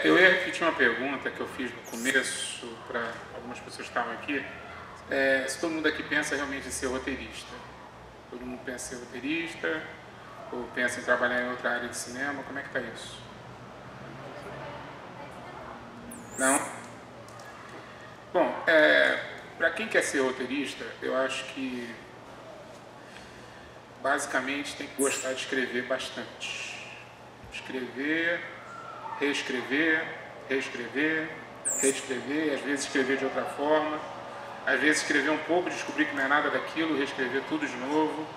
Eu ia repetir uma pergunta que eu fiz no começo para algumas pessoas que estavam aqui. Se todo mundo aqui pensa realmente em ser roteirista. Todo mundo pensa em ser roteirista ou pensa em trabalhar em outra área de cinema. Como é que está isso? Não? Bom, para quem quer ser roteirista, eu acho que basicamente tem que gostar de escrever bastante. Escrever, reescrever, reescrever, reescrever, e às vezes escrever de outra forma, às vezes escrever um pouco, descobrir que não é nada daquilo, reescrever tudo de novo.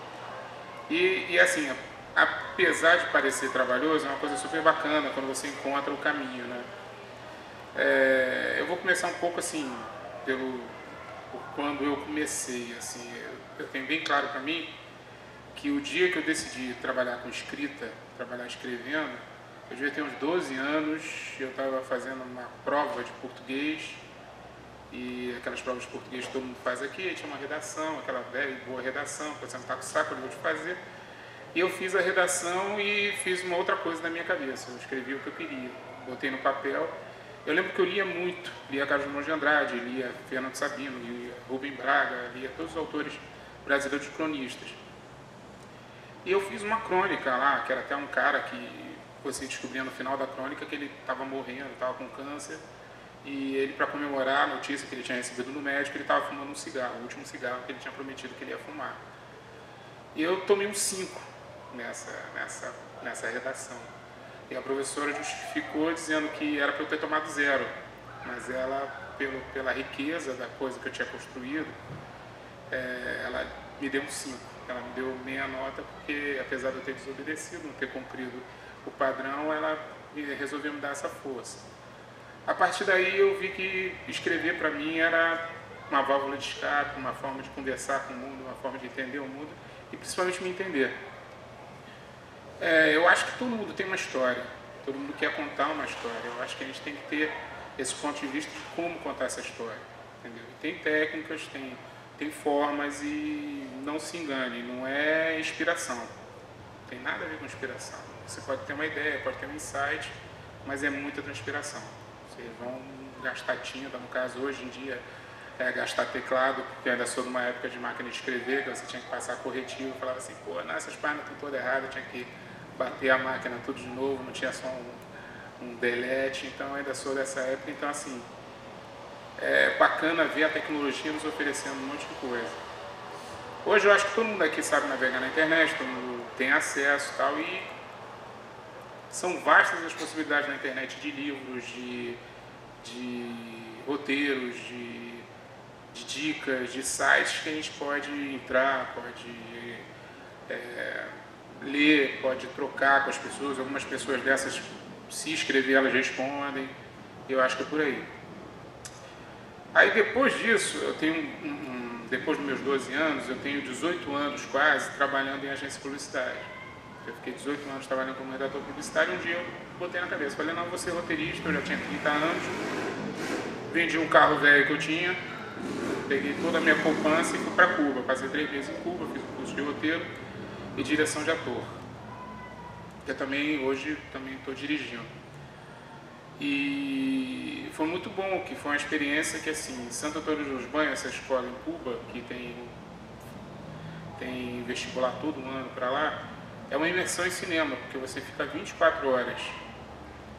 E assim, apesar de parecer trabalhoso, é uma coisa super bacana quando você encontra o caminho, né? Eu vou começar um pouco assim, por quando eu comecei, assim, eu tenho bem claro para mim que o dia que eu decidi trabalhar com escrita, trabalhar escrevendo, eu devia ter uns 12 anos, eu estava fazendo uma prova de português, e aquelas provas de português que todo mundo faz aqui, tinha uma redação, aquela velha e boa redação, que você não está com o saco, eu vou te fazer. E eu fiz a redação e fiz uma outra coisa na minha cabeça, eu escrevi o que eu queria, botei no papel. Eu lembro que eu lia muito, lia Carlos Drummond de Andrade, lia Fernando Sabino, lia Rubem Braga, lia todos os autores brasileiros cronistas. E eu fiz uma crônica lá, que era até um cara que você descobria no final da crônica que ele estava morrendo, estava com câncer, e ele, para comemorar a notícia que ele tinha recebido do médico, ele estava fumando um cigarro, o último cigarro que ele tinha prometido que ele ia fumar. E eu tomei um 5 nessa redação. E a professora justificou dizendo que era para eu ter tomado 0, mas ela, pela riqueza da coisa que eu tinha construído, ela me deu um 5. Ela me deu meia nota porque, apesar de eu ter desobedecido, não ter cumprido o padrão, ela resolveu me dar essa força. A partir daí eu vi que escrever para mim era uma válvula de escape, uma forma de conversar com o mundo, uma forma de entender o mundo e principalmente me entender. Eu acho que todo mundo tem uma história, todo mundo quer contar uma história. Eu acho que a gente tem que ter esse ponto de vista de como contar essa história, entendeu? E tem técnicas, tem formas e não se engane, não é inspiração, não tem nada a ver com inspiração. Você pode ter uma ideia, pode ter um insight, mas é muita transpiração. Vocês vão gastar tinta, no caso hoje em dia gastar teclado, porque eu ainda sou de uma época de máquina de escrever, que você tinha que passar corretivo, eu falava assim, pô, não, essas páginas estão todas erradas, eu tinha que bater a máquina tudo de novo, não tinha só um delete, então eu ainda sou dessa época, então assim, é bacana ver a tecnologia nos oferecendo um monte de coisa. Hoje eu acho que todo mundo aqui sabe navegar na internet, todo mundo tem acesso e tal, e são vastas as possibilidades na internet de livros, de roteiros, de dicas, de sites que a gente pode entrar, pode ler, pode trocar com as pessoas. Algumas pessoas dessas, se escrever, elas respondem. Eu acho que é por aí. Aí depois disso, eu tenho depois dos meus 12 anos, eu tenho 18 anos quase trabalhando em agência de publicidade. Eu fiquei 18 anos trabalhando como redator publicitário. Um dia eu botei na cabeça, falei, não, vou ser roteirista, eu já tinha 30 anos, vendi um carro velho que eu tinha, peguei toda a minha poupança e fui para Cuba. Passei 3 meses em Cuba, fiz um curso de roteiro e direção de ator. Eu também, hoje, estou dirigindo. E foi muito bom, que foi uma experiência que, assim, em Santo Antônio dos Banhos, essa escola em Cuba, que tem vestibular todo ano para lá, é uma imersão em cinema, porque você fica 24 horas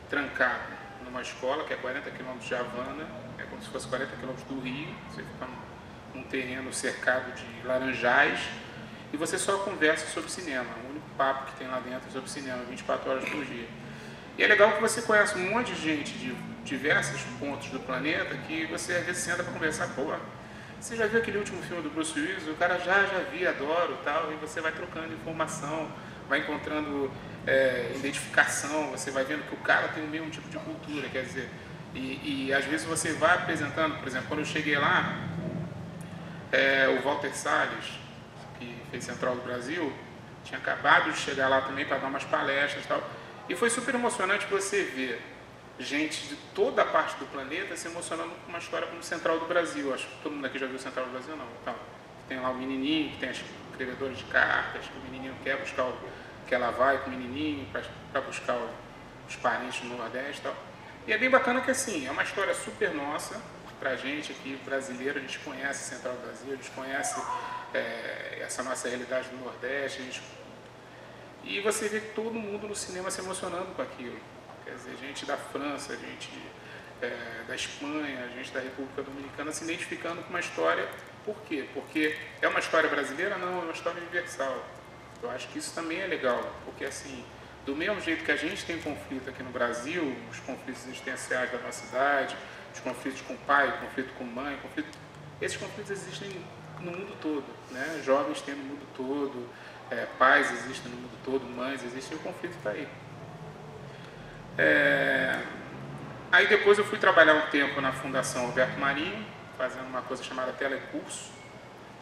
trancado numa escola, que é 40 km de Havana, é como se fosse 40 km do Rio, você fica num terreno cercado de laranjais, e você só conversa sobre cinema. O único papo que tem lá dentro é sobre cinema, 24 horas por dia. E é legal que você conhece um monte de gente de diversos pontos do planeta, que você às vezes senta para conversar, pô, você já viu aquele último filme do Bruce Willis? O cara já vi, adoro, tal, e você vai trocando informação, vai encontrando identificação, você vai vendo que o cara tem o mesmo tipo de cultura, quer dizer, e às vezes você vai apresentando, por exemplo, quando eu cheguei lá, o Walter Salles, que fez Central do Brasil, tinha acabado de chegar lá também para dar umas palestras e tal, e foi super emocionante você ver gente de toda a parte do planeta se emocionando com uma história como Central do Brasil. Acho que todo mundo aqui já viu Central do Brasil, não. Então, tem lá o menininho, que tem as escrevedoras de cartas, que o menininho quer buscar que ela vai com o menininho para buscar os parentes no Nordeste e tal. E é bem bacana que assim, é uma história super nossa, pra gente aqui, brasileiro, a gente conhece Central do Brasil, a gente conhece essa nossa realidade do Nordeste, e você vê todo mundo no cinema se emocionando com aquilo. Quer dizer, gente da França, gente da Espanha, gente da República Dominicana se identificando com uma história. Por quê? Porque é uma história brasileira? Não, é uma história universal. Eu acho que isso também é legal, porque assim, do mesmo jeito que a gente tem conflito aqui no Brasil, os conflitos existenciais da nossa cidade, os conflitos com pai, conflito com mãe, esses conflitos existem no mundo todo, né? Jovens têm no mundo todo, pais existem no mundo todo, mães existem, e o conflito está aí. Aí depois eu fui trabalhar um tempo na Fundação Alberto Marinho, fazendo uma coisa chamada telecurso.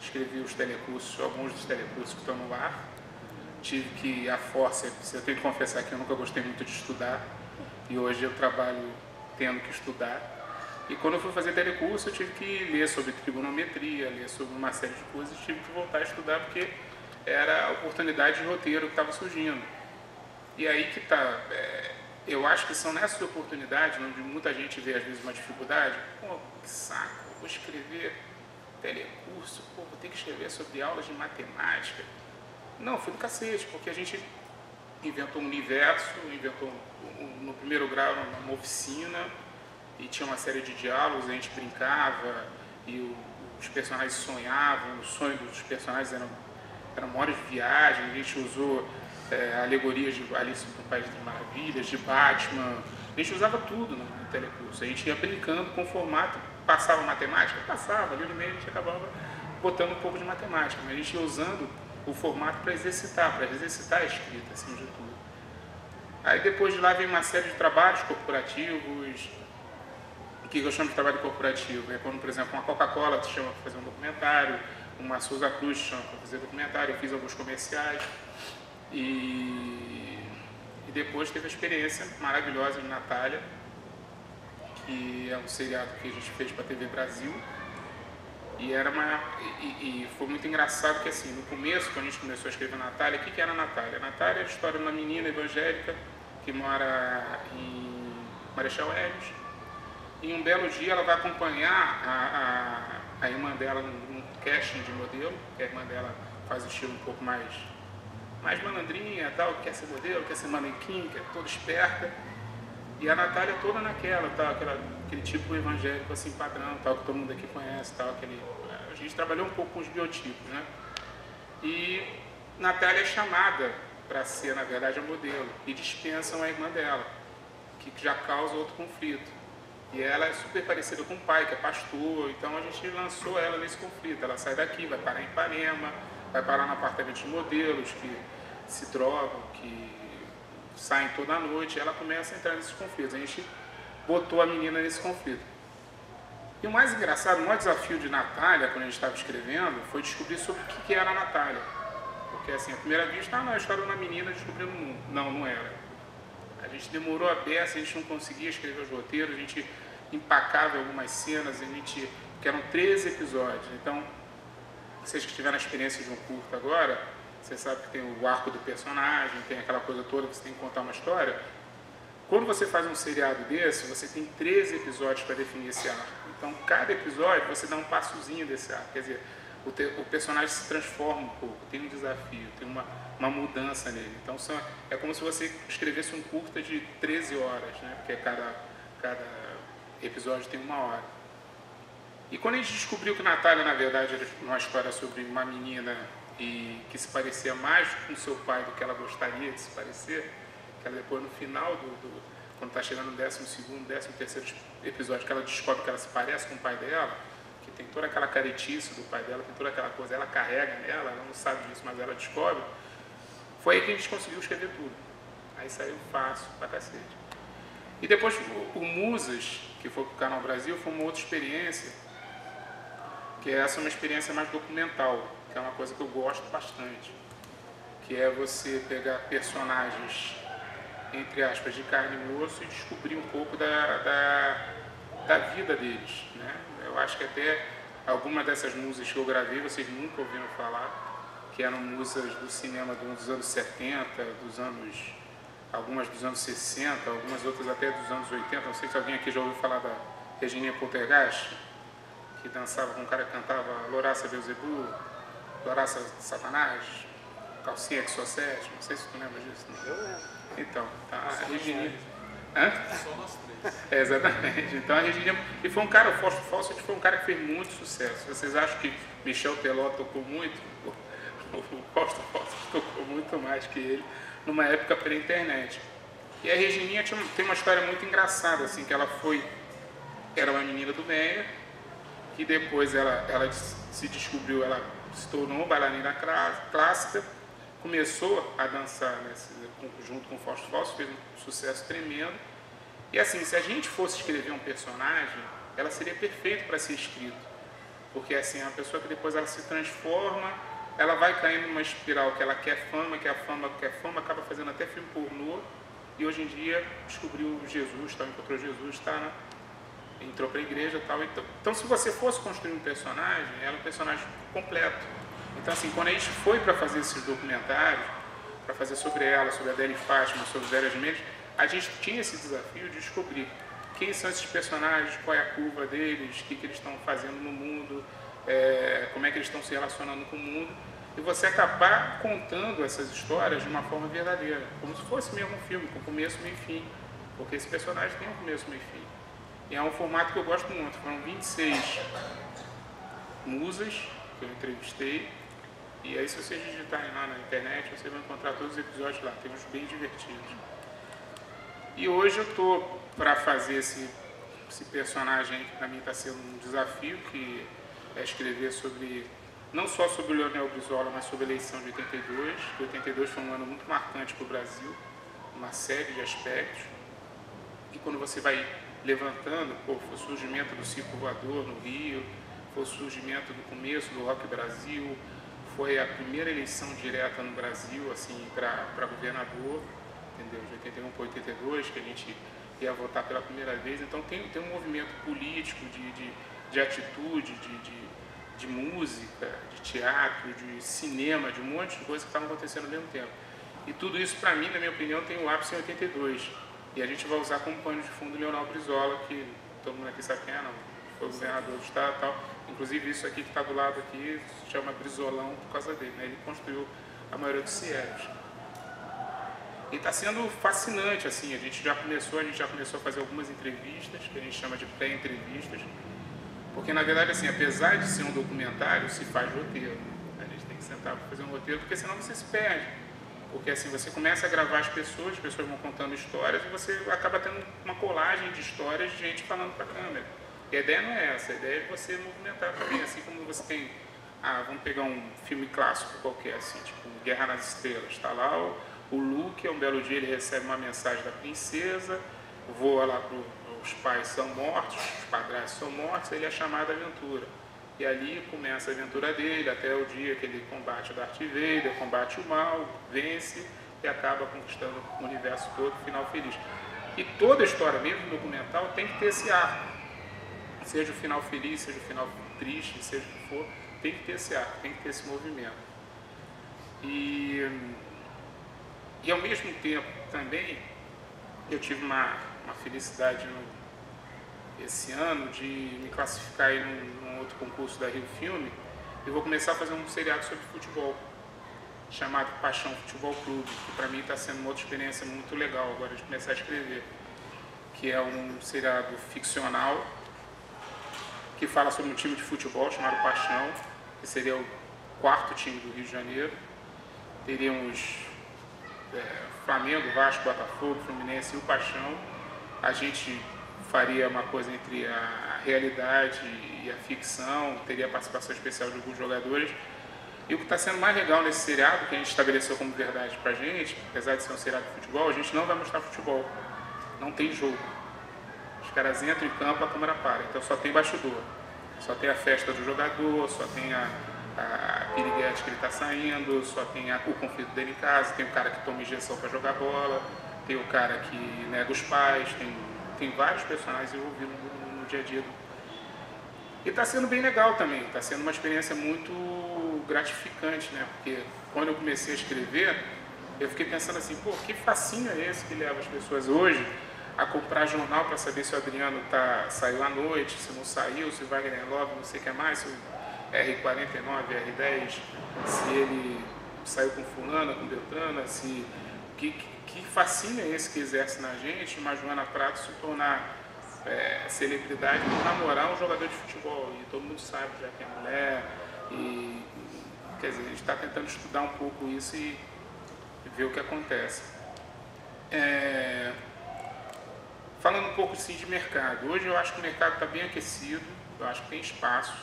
Escrevi os telecursos, alguns dos telecursos que estão no ar. Tive que, eu tenho que confessar que eu nunca gostei muito de estudar, e hoje eu trabalho tendo que estudar. E quando eu fui fazer telecurso, eu tive que ler sobre trigonometria, ler sobre uma série de coisas, tive que voltar a estudar, porque era a oportunidade de roteiro que estava surgindo. E aí que está, eu acho que são nessas oportunidades, onde muita gente vê às vezes uma dificuldade, pô, que saco, vou escrever telecurso, pô, vou ter que escrever sobre aulas de matemática. Não, foi do cacete, porque a gente inventou um universo, no primeiro grau uma oficina, e tinha uma série de diálogos, a gente brincava, e os personagens sonhavam, os sonhos dos personagens eram maiores viagens, a gente usou alegorias de Alice no País das Maravilhas, de Batman, a gente usava tudo no telecurso, a gente ia brincando com o formato, passava matemática, passava, ali no meio a gente acabava botando um pouco de matemática, mas a gente ia usando o formato para exercitar a escrita, acima de tudo. Aí depois de lá vem uma série de trabalhos corporativos. O que eu chamo de trabalho corporativo? É quando, por exemplo, uma Coca-Cola te chama para fazer um documentário, uma Souza Cruz te chama para fazer documentário, eu fiz alguns comerciais. E depois teve a experiência maravilhosa de Natália, que é um seriado que a gente fez para a TV Brasil. E foi muito engraçado que assim, no começo, quando a gente começou a escrever Natália, o que era a Natália? A Natália é a história de uma menina evangélica que mora em Marechal Hermes. E um belo dia ela vai acompanhar a irmã dela num casting de modelo, que a irmã dela faz o estilo um pouco mais malandrinha, tal, quer ser modelo, quer ser manequim, que é toda esperta. E a Natália toda naquela, tal, aquele tipo evangélico assim, padrão, tal, que todo mundo aqui conhece, tal, a gente trabalhou um pouco com os biotipos, né? E Natália é chamada para ser, na verdade, a modelo, e dispensam a irmã dela, que já causa outro conflito. E ela é super parecida com o pai, que é pastor, então a gente lançou ela nesse conflito. Ela sai daqui, vai parar em Ipanema, vai parar no apartamento de modelos que se drogam, que saem toda noite, e ela começa a entrar nesses conflitos. A gente botou a menina nesse conflito. E o mais engraçado, o maior desafio de Natália, quando a gente estava escrevendo, foi descobrir sobre o que era a Natália. Porque assim, à primeira vista, não, a história de uma menina descobrindo o mundo. Não, não era. A gente demorou a beça, a gente não conseguia escrever os roteiros, a gente empacava algumas cenas, que eram 13 episódios. Então, vocês que tiveram a experiência de um curto agora, você sabe que tem o arco do personagem, tem aquela coisa toda que você tem que contar uma história. Quando você faz um seriado desse, você tem 13 episódios para definir esse arco. Então, cada episódio você dá um passozinho desse arco. Quer dizer, o personagem se transforma um pouco, tem um desafio, tem uma mudança nele. Então, é como se você escrevesse um curta de 13 horas, né? Porque cada episódio tem 1 hora. E quando a gente descobriu que Natália, na verdade, era uma história sobre uma menina e que se parecia mais com seu pai do que ela gostaria de se parecer, que ela depois no final quando está chegando no 12º, 13º episódio, que ela descobre que ela se parece com o pai dela, que tem toda aquela caretice do pai dela, tem toda aquela coisa, ela carrega nela, ela não sabe disso, mas ela descobre. Foi aí que a gente conseguiu escrever tudo. Aí saiu fácil pra cacete. E depois o Musas, que foi pro Canal Brasil, foi uma outra experiência, que essa é uma experiência mais documental, que é uma coisa que eu gosto bastante, que é você pegar personagens, entre aspas, de carne e osso e descobrir um pouco da vida deles, né? Eu acho que até algumas dessas musas que eu gravei vocês nunca ouviram falar, que eram musas do cinema dos anos 70, dos anos algumas dos anos 60, algumas outras até dos anos 80. Não sei se alguém aqui já ouviu falar da Regininha Poltergeist, que dançava com um cara que cantava Loraça Beelzebub, Loraça Satanás, Calcinha Exocete. Não sei se tu lembra disso. Não? Eu lembro. Então, tá, a Só Regininha... Só nós três. Exatamente. Então a Regininha... E foi um cara, o Fausto Fawcett foi um cara que fez muito sucesso. Vocês acham que Michel Teló tocou muito? O Fausto Fawcett tocou muito mais que ele numa época pela internet. E a Regininha tem uma história muito engraçada, assim, que ela era uma menina do Meia, que depois ela se descobriu, ela se tornou bailarina clássica, começou a dançar, né, junto com o Fausto Fawcett, fez um sucesso tremendo. E assim, se a gente fosse escrever um personagem, ela seria perfeita para ser escrito. Porque assim, é uma pessoa que depois ela se transforma, ela vai caindo numa espiral que ela quer fama, acaba fazendo até filme pornô. E hoje em dia descobriu Jesus, encontrou Jesus, entrou para a igreja e tal. Então, se você fosse construir um personagem, era um personagem completo. Então, assim, quando a gente foi para fazer esses documentários, para fazer sobre ela, sobre a Adélia e Fátima, sobre Vera Mendes, a gente tinha esse desafio de descobrir quem são esses personagens, qual é a curva deles, o que eles estão fazendo no mundo, como é que eles estão se relacionando com o mundo, e você acabar contando essas histórias de uma forma verdadeira, como se fosse mesmo um filme, com começo, meio e fim, porque esse personagem tem um começo, meio e fim. E é um formato que eu gosto muito. Foram 26 musas que eu entrevistei, e aí se vocês digitarem lá na internet, vocês vão encontrar todos os episódios lá, tem uns bem divertidos. E hoje eu estou para fazer esse personagem que para mim está sendo um desafio, que é escrever não só sobre o Leonel Brizola, mas sobre a eleição de 82. 82 foi um ano muito marcante para o Brasil, uma série de aspectos. E quando você vai levantando, foi o surgimento do Circo Voador no Rio, foi o surgimento do começo do Rock Brasil, foi a primeira eleição direta no Brasil, assim, para governador, entendeu? De 81 para 82, que a gente ia votar pela primeira vez. Então tem um movimento político, de atitude, de música, de teatro, de cinema, de um monte de coisas que estavam acontecendo ao mesmo tempo. E tudo isso, para mim, na minha opinião, tem um ápice em 82. E a gente vai usar como pano de fundo o Leonel Brizola, que todo mundo aqui sabe quem é, não? Foi governador do estado e tal. Inclusive isso aqui que está do lado aqui se chama Brizolão por causa dele, né? Ele construiu a maioria dos CIEPs. E está sendo fascinante, assim, a gente já começou a fazer algumas entrevistas, que a gente chama de pré-entrevistas, porque na verdade, assim, apesar de ser um documentário, se faz roteiro. A gente tem que sentar para fazer um roteiro, porque senão você se perde. Porque assim, você começa a gravar as pessoas vão contando histórias e você acaba tendo uma colagem de histórias de gente falando para a câmera. E a ideia não é essa, a ideia é você movimentar também, assim como você tem, vamos pegar um filme clássico qualquer, assim, tipo Guerra nas Estrelas, está lá o Luke, um belo dia ele recebe uma mensagem da princesa, voa lá os pais são mortos, os padrastos são mortos, ele é chamado à aventura. E ali começa a aventura dele, até o dia que ele combate o Darth Vader, combate o mal, vence e acaba conquistando o universo todo, final feliz. E toda a história, mesmo documental, tem que ter esse arco. Seja o final feliz, seja o final triste, seja o que for, tem que ter esse arco, tem que ter esse movimento. E ao mesmo tempo também, eu tive uma felicidade esse ano de me classificar aí num outro concurso da Rio Filme e vou começar a fazer um seriado sobre futebol chamado Paixão Futebol Clube, que para mim está sendo uma outra experiência muito legal agora de começar a escrever, que é um seriado ficcional que fala sobre um time de futebol chamado Paixão, que seria o quarto time do Rio de Janeiro. Teríamos Flamengo, Vasco, Botafogo, Fluminense e o Paixão. A gente faria uma coisa entre a realidade e a ficção, teria participação especial de alguns jogadores. E o que está sendo mais legal nesse seriado, que a gente estabeleceu como verdade pra gente, apesar de ser um seriado de futebol, a gente não vai mostrar futebol. Não tem jogo. Os caras entram em campo, a câmera para. Então só tem bastidor. Só tem a festa do jogador, só tem a piriguete que ele está saindo, só tem o conflito dele em casa, tem o cara que toma injeção para jogar bola, tem o cara que nega os pais, tem vários personagens envolvidos no dia a dia. E está sendo bem legal também, está sendo uma experiência muito gratificante, né? Porque quando eu comecei a escrever, Eu fiquei pensando assim, pô, que fascínio é esse que leva as pessoas hoje a comprar jornal para saber se o Adriano saiu à noite, se não saiu, se o Wagner Love, não sei o que mais, se o R49, R10, se ele saiu com fulana, com Beltrana, que fascínio é esse que exerce na gente uma Joana Prato se tornar celebridade por namorar um jogador de futebol, e todo mundo sabe já que é mulher, e quer dizer, a gente está tentando estudar um pouco isso e ver o que acontece. Falando um pouco sim de mercado, hoje eu acho que o mercado está bem aquecido, eu acho que tem espaço,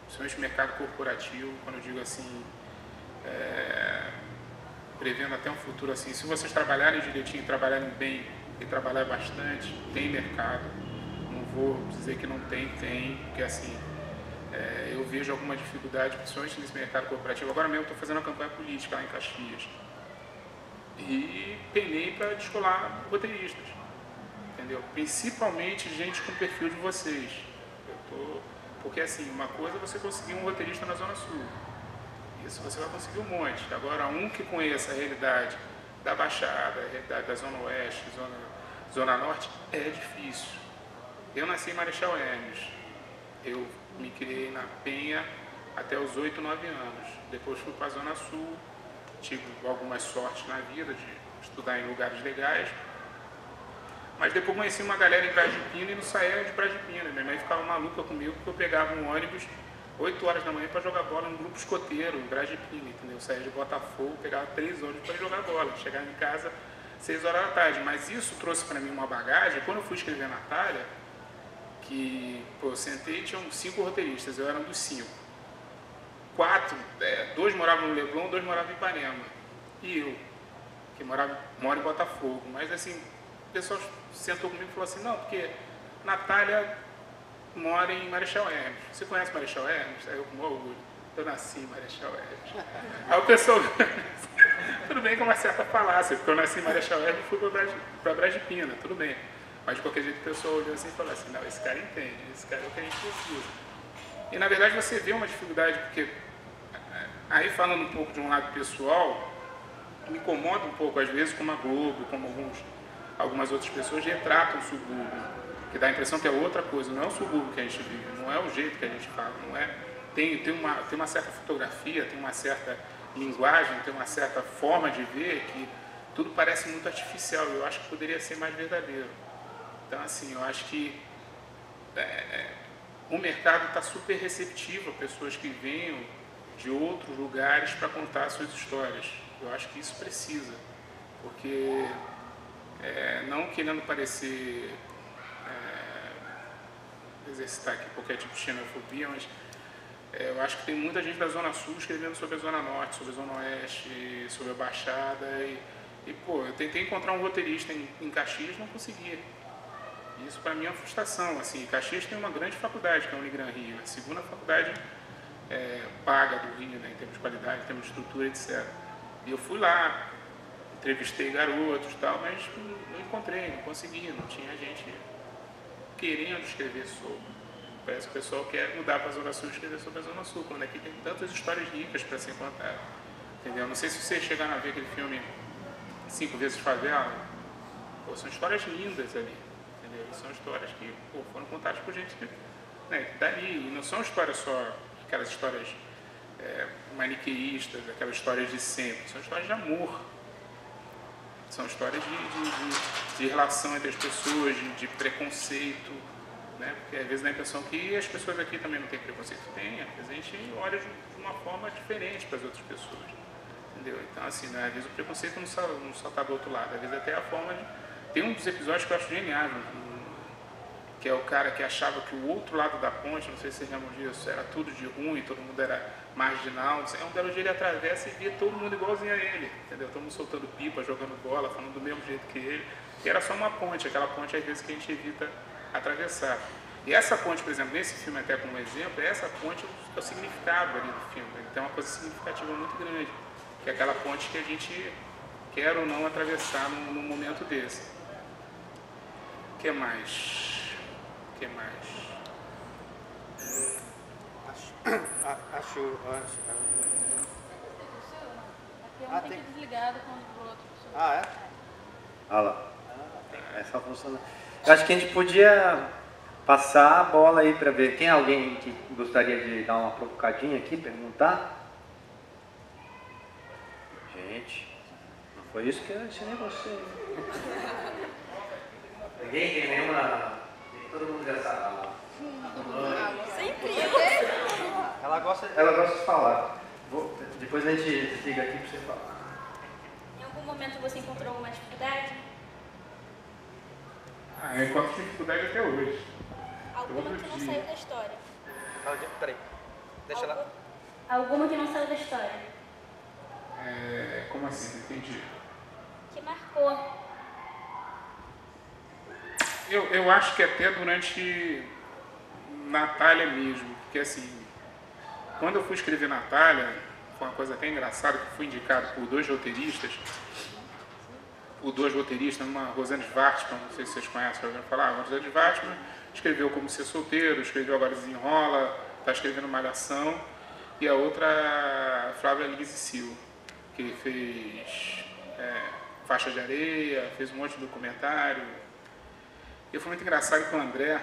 principalmente o mercado corporativo, quando eu digo assim, prevendo até um futuro assim, se vocês trabalharem direitinho, trabalharem bem e trabalhar bastante, tem mercado, não vou dizer que não tem, porque assim, eu vejo alguma dificuldade, principalmente nesse mercado corporativo. Agora mesmo estou fazendo uma campanha política lá em Caxias e penei para descolar roteiristas, entendeu? Principalmente gente com o perfil de vocês. Porque assim, uma coisa é você conseguir um roteirista na Zona Sul, isso você vai conseguir um monte. Agora, um que conheça a realidade da Baixada, a realidade da Zona Oeste, Zona Norte, é difícil. Eu nasci em Marechal Hermes, eu me criei na Penha até os 8, 9 anos. Depois fui para a Zona Sul, tive algumas sortes na vida de estudar em lugares legais. Mas depois conheci uma galera em Brasília e não saía de Brasília. Minha mãe ficava maluca comigo porque eu pegava um ônibus 8 horas da manhã para jogar bola num grupo escoteiro, em Brasília, entendeu? Eu saía de Botafogo, pegava 3 ônibus para jogar bola, chegava em casa 6 horas da tarde. Mas isso trouxe para mim uma bagagem. Quando eu fui escrever Natália, que eu sentei e tinham 5 roteiristas, eu era um dos 5. 2 moravam no Leblon, 2 moravam em Ipanema. E eu, que moro em Botafogo. Mas assim, o pessoal sentou comigo e falou assim, não, porque Natália mora em Marechal Hermes. Você conhece Marechal Hermes? Aí eu com orgulho. Eu nasci em Marechal Hermes. Aí o pessoal, tudo bem com uma certa falácia, porque eu nasci em Marechal Hermes e fui para Brasília, tudo bem. Mas de qualquer jeito o pessoal olhou assim e falou assim, não, esse cara entende, esse cara é o que a gente precisa. E na verdade você vê uma dificuldade, porque aí falando um pouco de um lado pessoal, me incomoda um pouco às vezes como a Globo, como algumas outras pessoas retratam o subúrbio, que dá a impressão que é outra coisa, não é o subúrbio que a gente vive, não é o jeito que a gente fala, não é, tem uma certa fotografia, tem uma certa linguagem, tem uma certa forma de ver que tudo parece muito artificial, e eu acho que poderia ser mais verdadeiro. Então assim, eu acho que o mercado está super receptivo a pessoas que venham de outros lugares para contar suas histórias. Eu acho que isso precisa, porque não querendo parecer exercitar aqui qualquer tipo de xenofobia, mas eu acho que tem muita gente da Zona Sul escrevendo sobre a Zona Norte, sobre a Zona Oeste, sobre a Baixada, e pô, eu tentei encontrar um roteirista em Caxias, não consegui. Isso para mim é uma frustração. Assim, Caxias tem uma grande faculdade, que é a Unigran Rio, a segunda faculdade paga do Rio, né, em termos de qualidade, em termos de estrutura, etc. E eu fui lá, entrevistei garotos e tal, mas não encontrei, não consegui, não tinha gente querendo escrever sobre. Parece que o pessoal quer mudar para a Zona Sul e escrever sobre a Zona Sul, quando aqui tem tantas histórias ricas para ser contadas. Entendeu? Não sei se vocês chegaram a ver aquele filme 5 Vezes Favela. Pô, são histórias lindas ali. Entendeu? São histórias que foram contadas por gente dali. E não são histórias só, aquelas histórias maniqueístas, aquelas histórias de sempre. São histórias de amor. São histórias de relação entre as pessoas, de preconceito. Né? Porque às vezes dá a impressão que as pessoas aqui também não têm preconceito. Tem, às vezes a gente olha de uma forma diferente para as outras pessoas. Entendeu? Então, assim, né? Às vezes o preconceito não só está do outro lado, às vezes até a forma de... Tem um dos episódios que eu acho genial, que é o cara que achava que o outro lado da ponte, não sei se vocês lembram disso, era tudo de ruim, todo mundo era marginal. É um belo dia ele atravessa e via todo mundo igualzinho a ele, entendeu? Todo mundo soltando pipa, jogando bola, falando do mesmo jeito que ele. E era só uma ponte, aquela ponte às vezes que a gente evita atravessar. E essa ponte, por exemplo, nesse filme até como exemplo, essa ponte é o significado ali do filme. Ele tem uma coisa significativa muito grande, que é aquela ponte que a gente quer ou não atravessar num momento desse. O que mais? O que mais? Acho E um fica desligado quando o outro funciona. Ah, é? Olha lá. Essa função. Eu acho que a gente podia passar a bola aí para ver. Tem alguém que gostaria de dar uma provocadinha aqui, perguntar? Gente, não foi isso que eu ensinei você. Ninguém tem nenhuma. Todo mundo já sabe. Sempre Ela gosta Ela de falar. Depois a gente liga aqui para você falar. Em algum momento você encontrou alguma dificuldade? Eu encontro dificuldade até hoje. Alguma Todo que não dia. saiu da história? Peraí. Deixa ela. Alguma que não saiu da história? Como assim? Não entendi. Que marcou? Eu acho que até durante Natália mesmo, porque assim, quando eu fui escrever Natália, foi uma coisa até engraçada, que eu fui indicado por dois roteiristas, uma Rosane Schwartzman, não sei se vocês conhecem, já ouviram falar, a Rosane Schwartzman escreveu Como Ser Solteiro, escreveu agora Desenrola, está escrevendo Malhação, e a outra, Flávia Lise Sil, que fez Faixa de Areia, fez um monte de documentário. E foi muito engraçado que o André,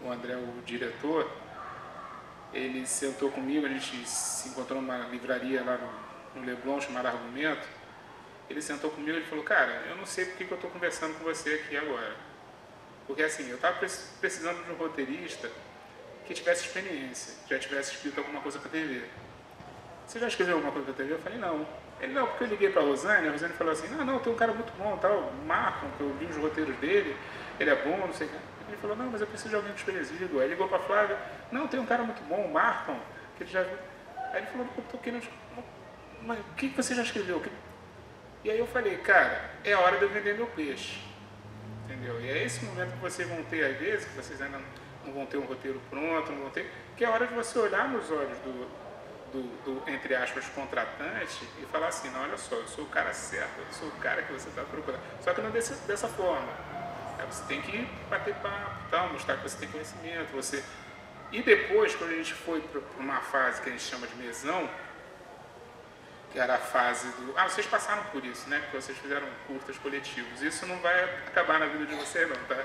o diretor, ele sentou comigo, a gente se encontrou numa livraria lá no Leblon, chamada Argumento. Ele sentou comigo e falou, cara, eu não sei por que eu estou conversando com você aqui agora. Porque assim, eu estava precisando de um roteirista que tivesse experiência, já tivesse escrito alguma coisa para TV. Você já escreveu alguma coisa para TV? Eu falei, não. Ele, não, porque eu liguei para a Rosane falou assim, não, tem um cara muito bom, tal, o Marco, que eu vi os roteiros dele, ele é bom, não sei o que. Ele falou, não, mas eu preciso de alguém com experiência. Aí ligou para a Flávia, não, tem um cara muito bom, o Marco, que ele já viu. Aí ele falou, eu tô querendo, mas o que você já escreveu? E aí eu falei, cara, é hora de eu vender meu peixe. Entendeu? E é esse momento que vocês vão ter, às vezes, que vocês ainda não vão ter um roteiro pronto, não vão ter, que é a hora de você olhar nos olhos do entre aspas, contratante e falar assim, não, olha só, eu sou o cara certo, eu sou o cara que você está procurando. Só que não dessa forma. Você tem que bater papo, tal, mostrar que você tem conhecimento. E depois, quando a gente foi para uma fase que a gente chama de mesão, que era a fase do... vocês passaram por isso, né? Porque vocês fizeram curtas coletivos. Isso não vai acabar na vida de vocês, não, tá?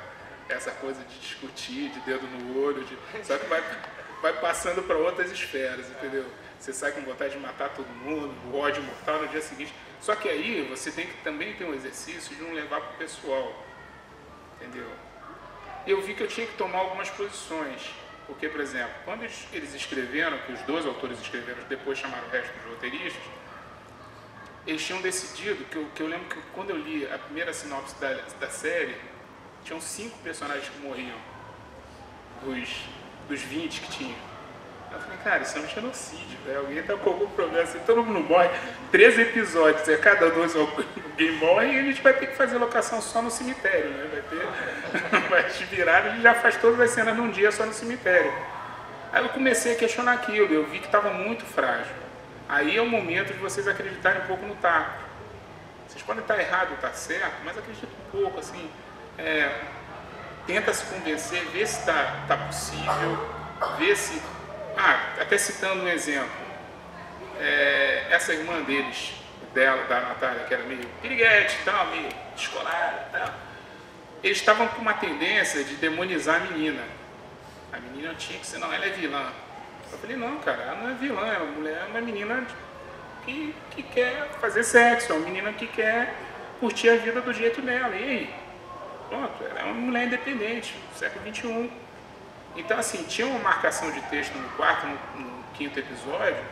Essa coisa de discutir, de dedo no olho, só que vai passando para outras esferas, entendeu? Você sai com vontade de matar todo mundo, o ódio mortal no dia seguinte. Só que aí você tem que também ter um exercício de não levar para o pessoal, entendeu? Eu vi que eu tinha que tomar algumas posições. Porque, por exemplo, quando eles escreveram, que os dois autores escreveram, depois chamaram o resto dos roteiristas, eles tinham decidido, que eu lembro que quando eu li a primeira sinopse da série, tinham 5 personagens que morriam, dos 20 que tinham. Eu falei, cara, isso é um genocídio, né? Alguém tá com algum problema assim, todo mundo morre, 13 episódios, cada 2 alguém morre e a gente vai ter que fazer locação só no cemitério, né? Vai te virar, a gente já faz todas as cenas num dia só no cemitério. Aí eu comecei a questionar aquilo, eu vi que estava muito frágil. Aí é o momento de vocês acreditarem um pouco no taco. Vocês podem estar errado ou estar certo, mas acredita um pouco, assim, tenta se convencer, vê se está possível, vê se... até citando um exemplo, essa irmã da Natália, que era meio piriguete, tal, meio descolada, tal, eles estavam com uma tendência de demonizar a menina. A menina tinha que ser, não, ela é vilã. Eu falei, não, cara, ela não é vilã, é uma menina que quer fazer sexo, é uma menina que quer curtir a vida do jeito dela. E aí? Pronto, ela é uma mulher independente, século XXI. Então, assim, tinha uma marcação de texto no quarto, no 5º episódio,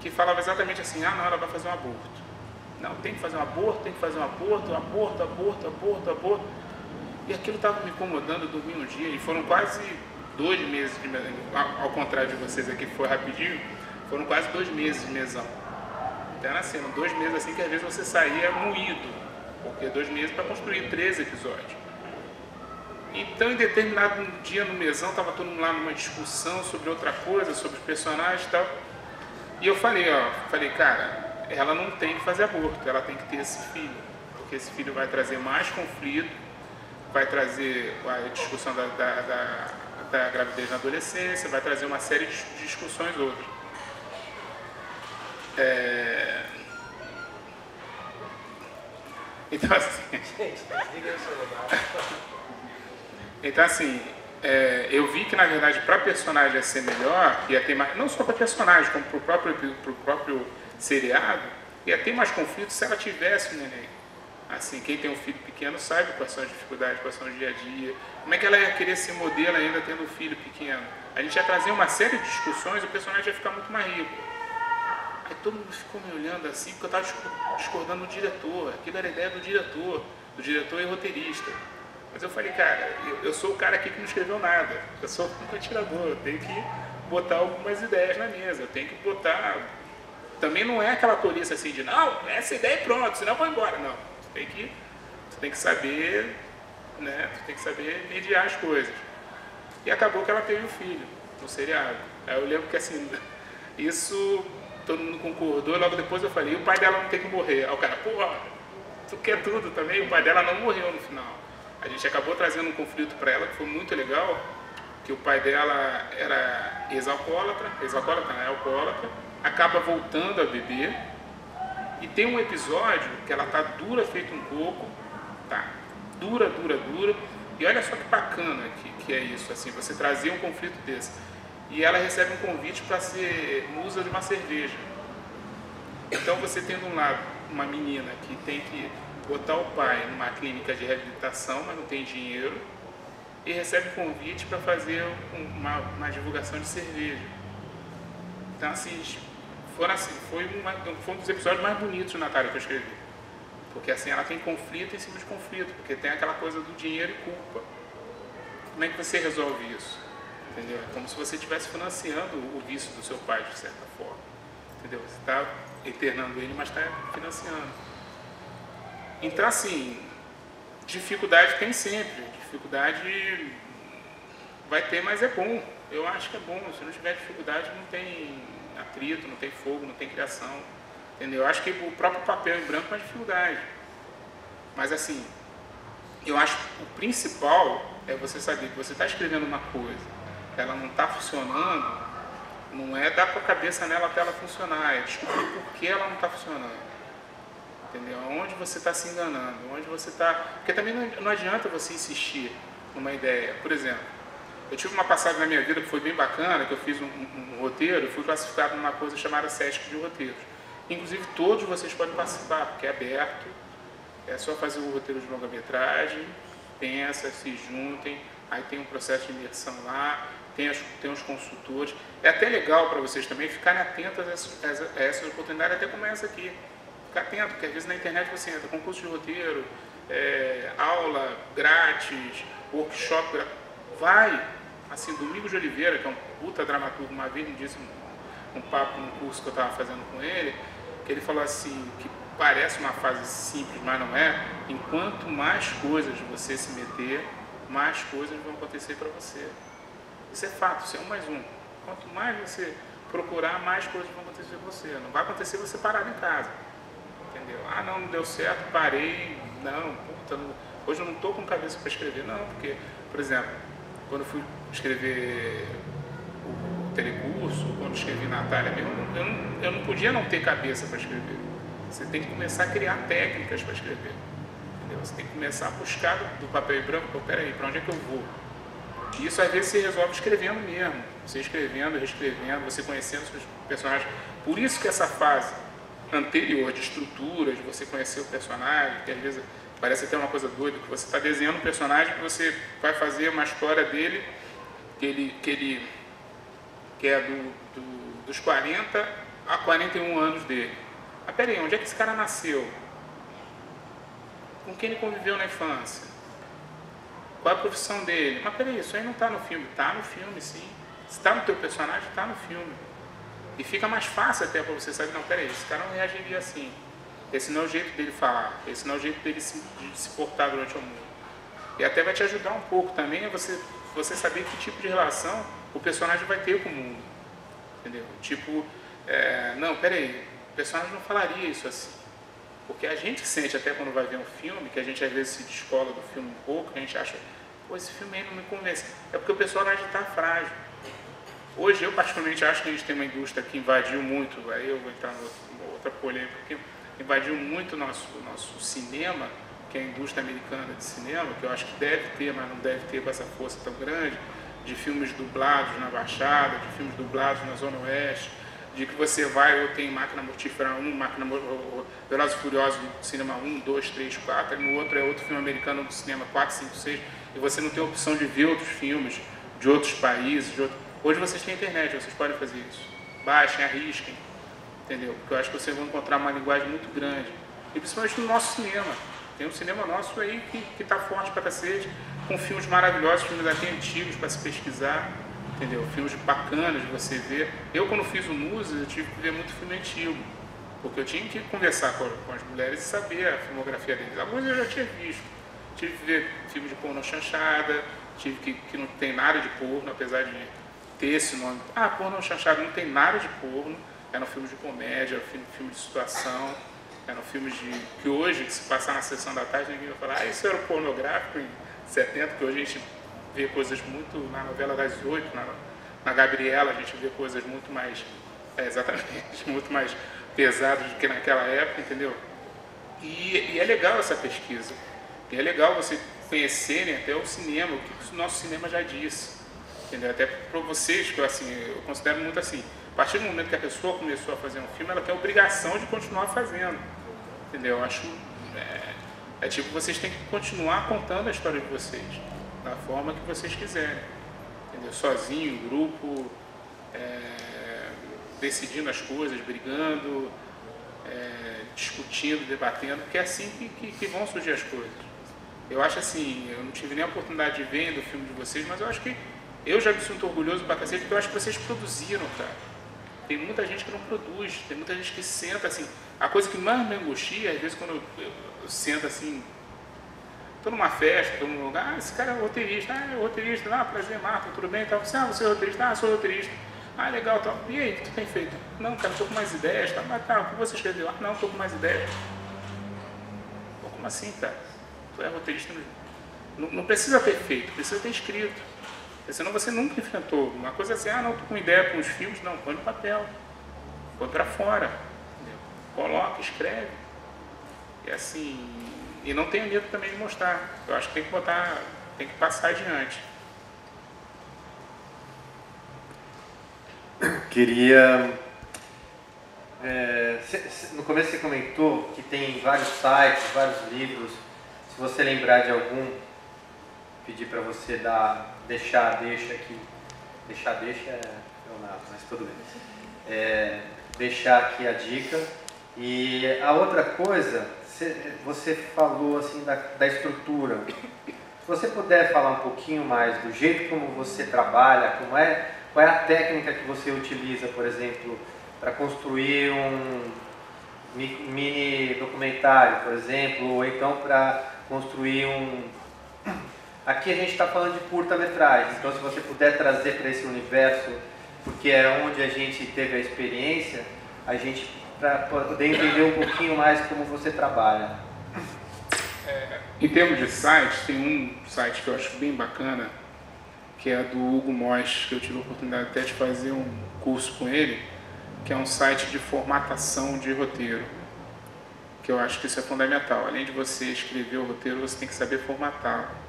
que falava exatamente assim, não, ela vai fazer um aborto. Não, tem que fazer um aborto, aborto. E aquilo estava me incomodando, eu dormi um dia, e foram quase 2 meses, ao contrário de vocês aqui, foi rapidinho, foram quase 2 meses de mesão. Então, assim, 2 meses assim que às vezes você saía moído, porque 2 meses para construir 13 episódios. Então, em determinado dia no mesão, estava todo mundo lá numa discussão sobre outra coisa, sobre os personagens e tal. E eu falei, cara, ela não tem que fazer aborto, ela tem que ter esse filho. Porque esse filho vai trazer mais conflito, vai trazer a discussão da gravidez na adolescência, vai trazer uma série de discussões outras. Então assim, Gente, desliga o celular. então, assim, eu vi que, na verdade, para personagem ia ser melhor, ia ter mais, não só para personagem, como para o próprio seriado, ia ter mais conflitos se ela tivesse o neném. Assim, quem tem um filho pequeno sabe quais são as dificuldades, quais são os dia a dia, como é que ela ia querer ser modelo ainda tendo um filho pequeno. A gente ia trazer uma série de discussões e o personagem ia ficar muito mais rico. Aí todo mundo ficou me olhando assim, porque eu estava discordando do diretor, aquilo era a ideia do diretor e roteirista. Mas eu falei, cara, eu sou o cara aqui que não escreveu nada, eu sou um atirador, eu tenho que botar algumas ideias na mesa, eu tenho que botar... Também não é aquela tolice assim de, não, essa ideia é pronta, senão eu vou embora. Não, você tem que saber, né, você tem que saber mediar as coisas. E acabou que ela teve um filho no seriado. Aí eu lembro que assim, isso todo mundo concordou, e logo depois eu falei, e o pai dela não tem que morrer. Aí o cara, pô, tu quer tudo também? O pai dela não morreu no final. A gente acabou trazendo um conflito para ela que foi muito legal, que o pai dela era ex-alcoólatra, acaba voltando a beber, e tem um episódio que ela tá dura feito um coco, tá, dura, e olha só que bacana que é isso, assim, você trazer um conflito desse. E ela recebe um convite para ser musa de uma cerveja. Então você tem de um lado uma menina que tem que botar o pai numa clínica de reabilitação, mas não tem dinheiro, e recebe um convite para fazer uma divulgação de cerveja. Então assim, foi um dos episódios mais bonitos de Natália que eu escrevi. Porque assim, ela tem conflito em cima de conflito, porque tem aquela coisa do dinheiro e culpa. Como é que você resolve isso? Entendeu? É como se você estivesse financiando o vício do seu pai, de certa forma. Entendeu? Você está eternando ele, mas está financiando. Então, assim, dificuldade tem sempre. Dificuldade vai ter, mas é bom. Eu acho que é bom. Se não tiver dificuldade, não tem atrito, não tem fogo, não tem criação. Entendeu? Eu acho que o próprio papel em branco é uma dificuldade. Mas, assim, eu acho que o principal é você saber que você está escrevendo uma coisa, ela não está funcionando, não é dar com a cabeça nela até ela funcionar, é descobrir por que ela não está funcionando. Entendeu? Onde você está se enganando, onde você está... Porque também não adianta você insistir numa ideia. Por exemplo, eu tive uma passagem na minha vida que foi bem bacana, que eu fiz um roteiro, fui classificado numa coisa chamada Sesc de Roteiros. Inclusive todos vocês podem participar, porque é aberto, é só fazer o roteiro de longa-metragem, pensa, se juntem, aí tem um processo de imersão lá, tem os consultores. É até legal para vocês também ficarem atentos a essas oportunidades, até como essa aqui. Ficar atento, porque às vezes na internet você entra concurso de roteiro, aula grátis, workshop, vai, assim, Domingos de Oliveira, que é um puta dramaturgo, uma vez me disse um papo num curso que eu estava fazendo com ele, que ele falou assim, que parece uma fase simples, mas não é, enquanto mais coisas você se meter, mais coisas vão acontecer para você. Isso é fato, isso é 1 mais 1. Quanto mais você procurar, mais coisas vão acontecer para você. Não vai acontecer você parado em casa. Entendeu? Ah, não deu certo, parei, não, puta, hoje eu não estou com cabeça para escrever, não, porque, por exemplo, quando eu fui escrever o telecurso, quando escrevi Natália mesmo, eu não podia não ter cabeça para escrever. Você tem que começar a criar técnicas para escrever. Entendeu? Você tem que começar a buscar do papel em branco, pô, peraí, para onde é que eu vou? E isso às vezes se resolve escrevendo mesmo, você escrevendo, reescrevendo, você conhecendo seus personagens. Por isso que essa fase anterior de estrutura, de você conhecer o personagem, que às vezes parece até uma coisa doida, que você está desenhando um personagem que você vai fazer uma história dele que é dos 40 a 41 anos dele. Mas peraí, onde é que esse cara nasceu? Com quem ele conviveu na infância? Qual é a profissão dele? Mas peraí, isso aí não está no filme. Está no filme, sim. Se está no teu personagem, está no filme. E fica mais fácil até para você saber, não, peraí, esse cara não reagiria assim. Esse não é o jeito dele falar, esse não é o jeito dele de se portar durante o mundo. E até vai te ajudar um pouco também a você saber que tipo de relação o personagem vai ter com o mundo. Entendeu? Tipo, não, peraí, o personagem não falaria isso assim. Porque a gente sente até quando vai ver um filme, que a gente às vezes se descola do filme um pouco, que a gente acha, pô, esse filme aí não me convence. É porque o personagem está frágil. Hoje eu particularmente acho que a gente tem uma indústria que invadiu muito, aí eu vou entrar em outra polêmica aqui, invadiu muito o nosso cinema, que é a indústria americana de cinema, que eu acho que deve ter, mas não deve ter com essa força tão grande, de filmes dublados na Baixada, de filmes dublados na Zona Oeste, de que você vai ou tem Máquina Mortífera 1, Velozes e Furiosos no cinema 1, 2, 3, 4, e no outro é outro filme americano no cinema 4, 5, 6, e você não tem a opção de ver outros filmes de outros países. Hoje vocês têm internet, vocês podem fazer isso. Baixem, arrisquem, entendeu? Porque eu acho que vocês vão encontrar uma linguagem muito grande. E principalmente no nosso cinema. Tem um cinema nosso aí que está forte pra cacete, com filmes maravilhosos, filmes até antigos para se pesquisar, entendeu? Filmes bacanas de você ver. Eu, quando fiz o Musa, eu tive que ver muito filme antigo, porque eu tinha que conversar com as mulheres e saber a filmografia deles. Alguns eu já tinha visto. Tive que ver filme de pornô chanchada, tive que não tem nada de porno, apesar de ter esse nome. Pornô chanchada não tem nada de porno, eram filmes de comédia, filme de situação. Eram filmes que hoje, que se passar na sessão da tarde, ninguém vai falar, isso era pornográfico em 70, que hoje a gente vê coisas muito, na novela das 8, na Gabriela, a gente vê coisas muito mais, exatamente, muito mais pesadas do que naquela época, entendeu? E é legal essa pesquisa. E é legal você conhecerem até o cinema, o que o nosso cinema já disse. Entendeu? Até para vocês, que eu considero muito assim, a partir do momento que a pessoa começou a fazer um filme, ela tem a obrigação de continuar fazendo. Entendeu? Eu acho tipo, vocês têm que continuar contando a história de vocês, da forma que vocês quiserem. Entendeu? Sozinho, em grupo, decidindo as coisas, brigando, discutindo, debatendo, porque é assim que vão surgir as coisas. Eu acho assim, eu não tive nem a oportunidade de ver ainda o filme de vocês, mas eu acho que eu já me sinto orgulhoso pra cacete, porque eu acho que vocês produziram, cara. Tem muita gente que não produz, tem muita gente que senta assim. A coisa que mais me angustia, às vezes quando eu sento assim, estou numa festa, estou num lugar, esse cara é roteirista, prazer, Marta, tudo bem? Então, você é roteirista? Sou roteirista. Legal, tal. E aí, o que tu tem feito? Não, cara, estou com mais ideias, tá? Mas tá, o que você escreveu? Não, estou com mais ideias. Pô, como assim, cara? Tu é roteirista? Não precisa ter feito, precisa ter escrito. Porque senão você nunca enfrentou uma coisa assim, não, estou com ideia com os filmes, não, põe no papel, põe para fora, entendeu? Coloca, escreve, e assim, e não tenha medo também de mostrar, eu acho que tem que passar adiante. Queria, no começo você comentou que tem vários sites, vários livros, se você lembrar de algum, pedir para você deixa aqui, deixa é Leonardo, mas tudo bem, deixar aqui a dica. E a outra coisa, você falou assim da estrutura, se você puder falar um pouquinho mais do jeito como você trabalha, qual é a técnica que você utiliza, por exemplo, para construir um mini documentário, por exemplo, ou então para construir Aqui a gente está falando de curta-metragem, então se você puder trazer para esse universo, porque é onde a gente teve a experiência, para poder entender um pouquinho mais como você trabalha. Em termos de sites, tem um site que eu acho bem bacana, que é do Hugo Mois, que eu tive a oportunidade até de fazer um curso com ele, que é um site de formatação de roteiro, que eu acho que isso é fundamental. Além de você escrever o roteiro, você tem que saber formatá-lo.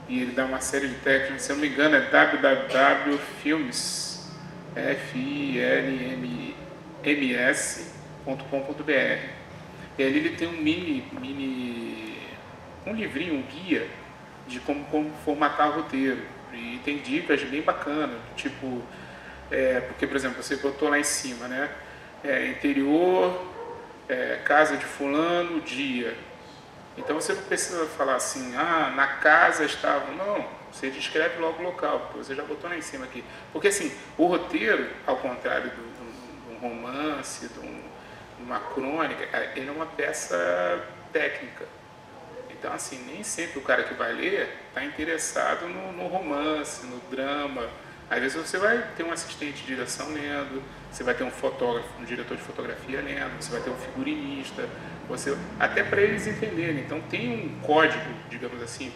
E ele dá uma série de técnicas, se eu não me engano é www.films.com.br. E ali ele tem um livrinho, um guia de como formatar o roteiro. E tem dicas bem bacanas, tipo, porque, por exemplo, você botou lá em cima, né? Interior, casa de fulano, dia. Então você não precisa falar assim, na casa estava. Não, você descreve logo o local, porque você já botou lá em cima aqui. Porque assim, o roteiro, ao contrário de um romance, de uma crônica, ele é uma peça técnica. Então assim, nem sempre o cara que vai ler está interessado no romance, no drama. Às vezes você vai ter um assistente de direção lendo, você vai ter um fotógrafo, um diretor de fotografia lendo, você vai ter um figurinista, até para eles entenderem. Então tem um código, digamos assim,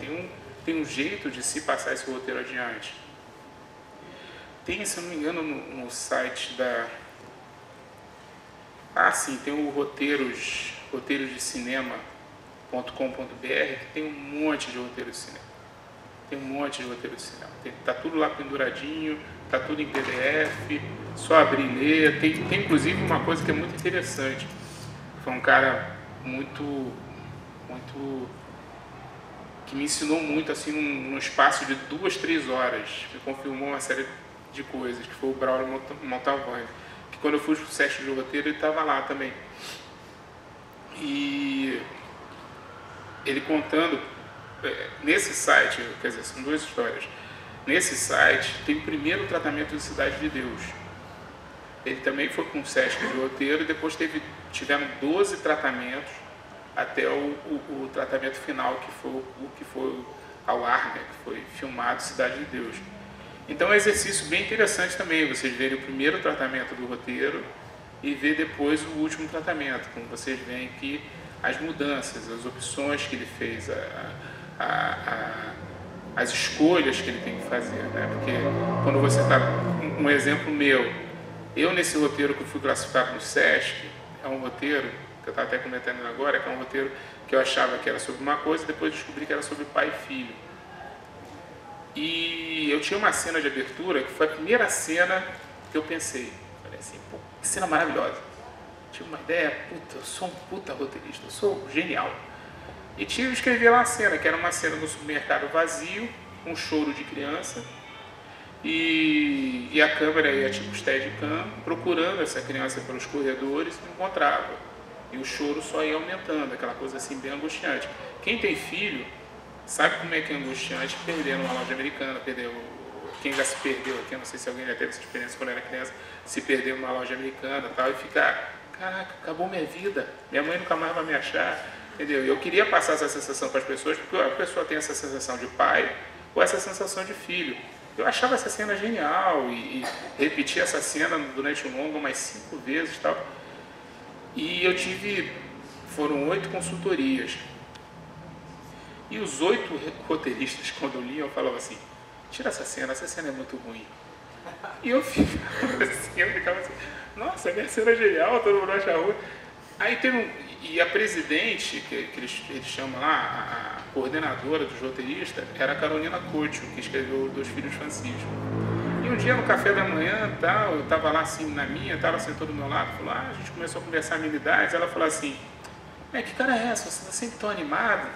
tem um jeito de se passar esse roteiro adiante. Tem, se eu não me engano, no site Ah, sim, tem o roteirosdecinema.com.br, que tem um monte de roteiro de cinema. Tem um monte de roteiro de cinema. Tá tudo lá penduradinho, tá tudo em PDF, só abrir e ler. Tem inclusive uma coisa que é muito interessante. Foi um cara muito que me ensinou muito assim num espaço de 2, 3 horas. Me confirmou uma série de coisas, que foi o Braulio Montalbán, que quando eu fui pro SESC de roteiro ele estava lá também. E ele contando nesse site, quer dizer, são 2 histórias. Nesse site tem o primeiro tratamento de Cidade de Deus. Ele também foi com o SESC de roteiro e depois tiveram 12 tratamentos até o tratamento final, que foi ao ar, né, que foi filmado Cidade de Deus. Então é um exercício bem interessante também, vocês verem o primeiro tratamento do roteiro e ver depois o último tratamento, como vocês veem que as mudanças, as opções que ele fez, as escolhas que ele tem que fazer, né? Porque quando você está, um exemplo meu, eu nesse roteiro que eu fui classificado no SESC, é um roteiro, que eu estava até comentando agora, que é um roteiro que eu achava que era sobre uma coisa, depois descobri que era sobre pai e filho. E eu tinha uma cena de abertura, que foi a primeira cena que eu pensei. Falei assim, pô, que cena maravilhosa. Tive uma ideia, puta, eu sou um puta roteirista, eu sou genial. E escrevi lá a cena, que era uma cena no supermercado vazio, um choro de criança, e a câmera ia tipo Steadicam, procurando essa criança pelos corredores, não encontrava. E o choro só ia aumentando, aquela coisa assim bem angustiante. Quem tem filho sabe como é que é angustiante perder numa loja americana, quem já se perdeu aqui, eu não sei se alguém já teve essa experiência quando era criança, se perder numa loja americana e tal, e ficar, caraca, acabou minha vida, minha mãe nunca mais vai me achar, entendeu? E eu queria passar essa sensação para as pessoas, porque a pessoa tem essa sensação de pai ou essa sensação de filho. Eu achava essa cena genial e repeti essa cena durante um longo umas 5 vezes e tal. E eu foram 8 consultorias. E os 8 roteiristas, quando eu li, eu falava assim, tira essa cena é muito ruim. E eu ficava assim, nossa, minha cena é genial, todo mundo acha ruim. Aí e a presidente, que eles chamam lá, a coordenadora dos roteiristas, era a Carolina Couto, que escreveu Dois Filhos Francisco. E um dia no café da manhã, tal, eu estava lá assim na minha, ela sentou do meu lado, falou, a gente começou a conversar amenidades, ela falou assim, que cara é essa? Você está sempre tão animado.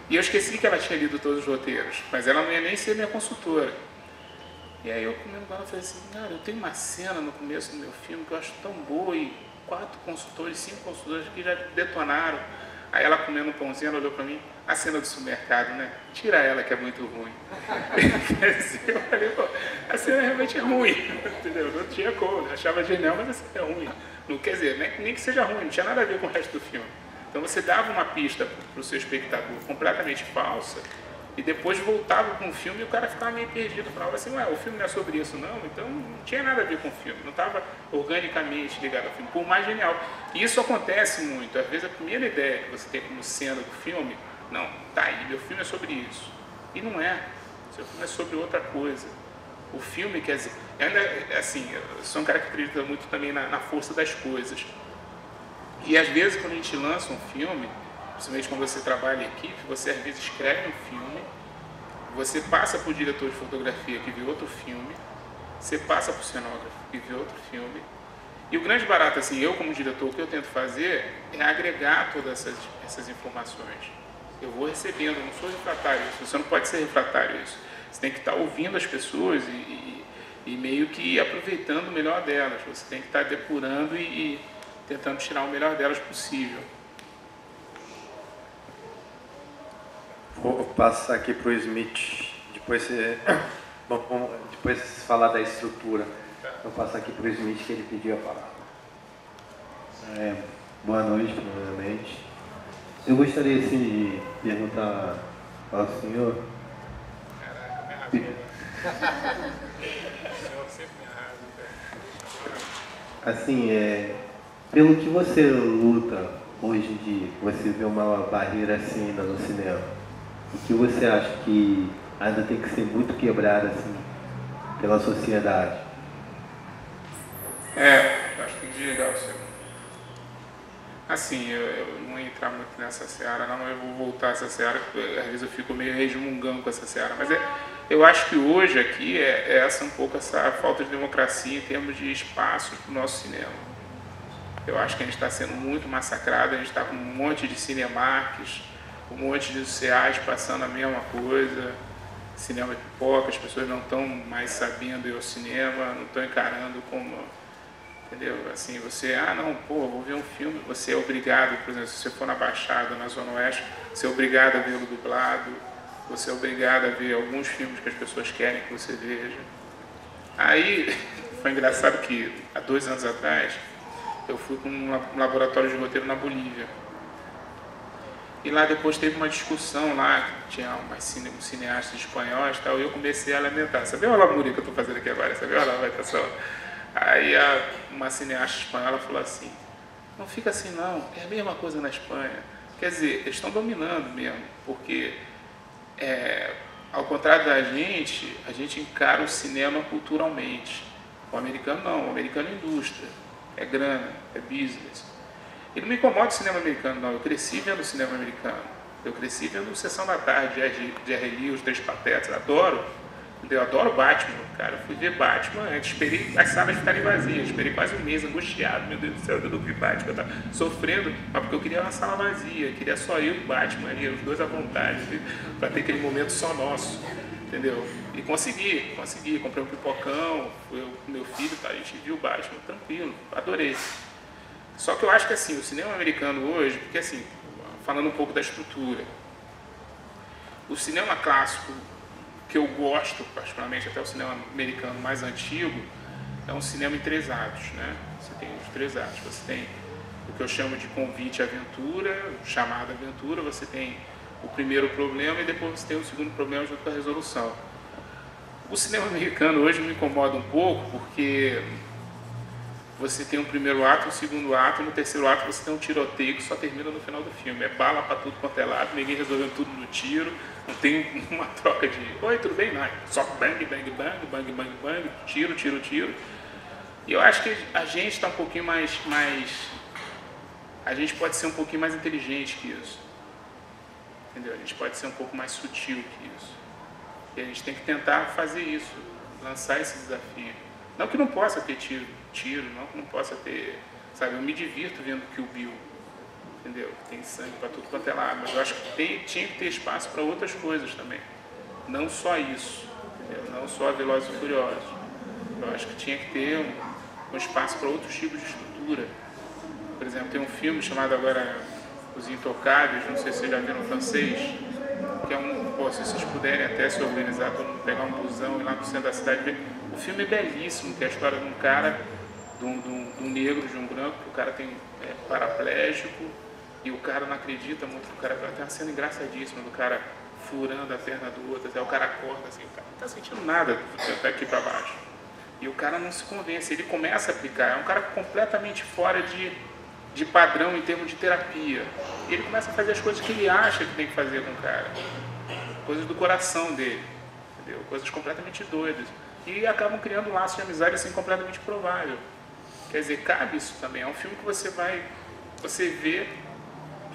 E eu esqueci que ela tinha lido todos os roteiros, mas ela não ia nem ser minha consultora. E aí eu comendo com ela falei assim, cara, eu tenho uma cena no começo do meu filme que eu acho tão boa e 4 consultores, 5 consultores que já detonaram. Aí ela comendo um pãozinho, ela olhou pra mim, a cena do supermercado, né? Tira ela que é muito ruim. Quer dizer, eu falei, pô, a cena realmente é ruim, entendeu? Não tinha como, eu achava genial, mas a cena é ruim. Não, quer dizer, nem que seja ruim, não tinha nada a ver com o resto do filme. Então você dava uma pista pro seu espectador completamente falsa e depois voltava com o filme e o cara ficava meio perdido. Falava assim, ué, o filme não é sobre isso não? Então não tinha nada a ver com o filme, não estava organicamente ligado ao filme, por mais genial. E isso acontece muito, às vezes a primeira ideia que você tem como cena do filme, não, tá aí, meu filme é sobre isso. E não é, seu filme é sobre outra coisa. O filme, quer dizer, ainda assim, eu sou um cara que acredita muito também na força das coisas. E às vezes quando a gente lança um filme, principalmente quando você trabalha em equipe, você às vezes escreve um filme, você passa para o diretor de fotografia que vê outro filme, você passa para o cenógrafo que vê outro filme. E o grande barato, assim, eu como diretor, o que eu tento fazer é agregar todas essas informações. Eu vou recebendo, eu não sou refratário a isso, você não pode ser refratário a isso. Você tem que estar ouvindo as pessoas e meio que aproveitando o melhor delas. Você tem que estar depurando e tentando tirar o melhor delas possível. Vou passar aqui para o Smith, depois falar da estrutura. Vou passar aqui para o Smith que ele pediu a palavra. Boa noite, primeiramente. Eu gostaria assim, de perguntar ao senhor. Caraca, me arrasa. O senhor sempre me arrasa. Assim, pelo que você luta hoje em dia, você vê uma barreira assim ainda no cinema, o que você acha que ainda tem que ser muito quebrado assim pela sociedade? Eu acho que tem que desligar o seu. Assim, eu não ia entrar muito nessa seara, não, mas eu vou voltar a essa seara, porque às vezes eu fico meio resmungando com essa seara, mas eu acho que hoje aqui é essa um pouco essa falta de democracia em termos de espaço para o nosso cinema. Eu acho que a gente está sendo muito massacrado, a gente está com um monte de cinemarques, um monte de CAs passando a mesma coisa, cinema pipoca, as pessoas não estão mais sabendo ir ao cinema, não estão encarando como... Entendeu? Assim, você, não, vou ver um filme, você é obrigado, por exemplo, se você for na Baixada, na Zona Oeste, você é obrigado a vê-lo dublado, você é obrigado a ver alguns filmes que as pessoas querem que você veja. Aí, foi engraçado que, há 2 anos atrás, eu fui com um laboratório de roteiro na Bolívia. E lá depois teve uma discussão lá, que tinha uns cineastas espanhóis e tal, e eu comecei a lamentar. Você viu a lamúria que eu estou fazendo aqui agora? Você viu a lamentação? Aí uma cineasta espanhola falou assim, não fica assim não, é a mesma coisa na Espanha. Quer dizer, eles estão dominando mesmo, porque ao contrário da gente, a gente encara o cinema culturalmente. O americano não, o americano é indústria, é grana, é business. E não me incomoda o cinema americano não, eu cresci vendo o cinema americano. Eu cresci vendo Sessão da Tarde, Jerry Lee, Os Três Patetas, adoro. Eu adoro Batman, cara. Eu fui ver Batman antes, esperei as salas ficarem vazias, esperei quase um mês angustiado, meu Deus do céu, eu não vi Batman, eu tava sofrendo, mas porque eu queria uma sala vazia, queria só eu e o Batman ali, os dois à vontade, para ter aquele momento só nosso, entendeu? E consegui, comprei um pipocão, fui eu com meu filho, tá? A gente viu o Batman, tranquilo, adorei. Só que eu acho que assim, o cinema americano hoje, porque assim, falando um pouco da estrutura, o cinema clássico, que eu gosto, particularmente até o cinema americano mais antigo, é um cinema em 3 atos, né? Você tem os 3 atos, você tem o que eu chamo de convite à aventura, chamada aventura, você tem o primeiro problema e depois você tem o segundo problema junto com a resolução. O cinema americano hoje me incomoda um pouco porque você tem um primeiro ato, um segundo ato, e no terceiro ato você tem um tiroteio que só termina no final do filme. É bala pra tudo quanto é lado, ninguém resolvendo tudo no tiro, não tem uma troca de oi, tudo bem? Não, só bang, bang, bang, bang, bang, bang, tiro, tiro, tiro. E eu acho que a gente está um pouquinho mais... A gente pode ser um pouquinho mais inteligente que isso. Entendeu? A gente pode ser um pouco mais sutil que isso. E a gente tem que tentar fazer isso, lançar esse desafio. Não que não possa ter tiro, não que não possa ter... Sabe, eu me divirto vendo Kill Bill, entendeu? Tem sangue para tudo quanto é lado, mas eu acho que tinha que ter espaço para outras coisas também. Não só isso, entendeu? Não só Velozes e Furiosos. Eu acho que tinha que ter um espaço para outros tipos de estrutura. Por exemplo, tem um filme chamado agora Os Intocáveis, não sei se vocês já viram, francês, que é se vocês puderem até se organizar, todo mundo pegar um busão e ir lá no centro da cidade ver. O filme é belíssimo, que é a história de um cara, de um negro, de um branco, que o cara tem paraplégico e o cara não acredita muito, o cara tem uma cena engraçadíssima do cara furando a perna do outro, até o cara acorda assim, o cara não está sentindo nada daqui para baixo. E o cara não se convence, ele começa a aplicar, é um cara completamente fora de padrão em termos de terapia. E ele começa a fazer as coisas que ele acha que tem que fazer com o cara. Coisas do coração dele, entendeu? Coisas completamente doidas. E acabam criando um laço de amizade assim completamente provável. Quer dizer, cabe isso também. É um filme que você vê,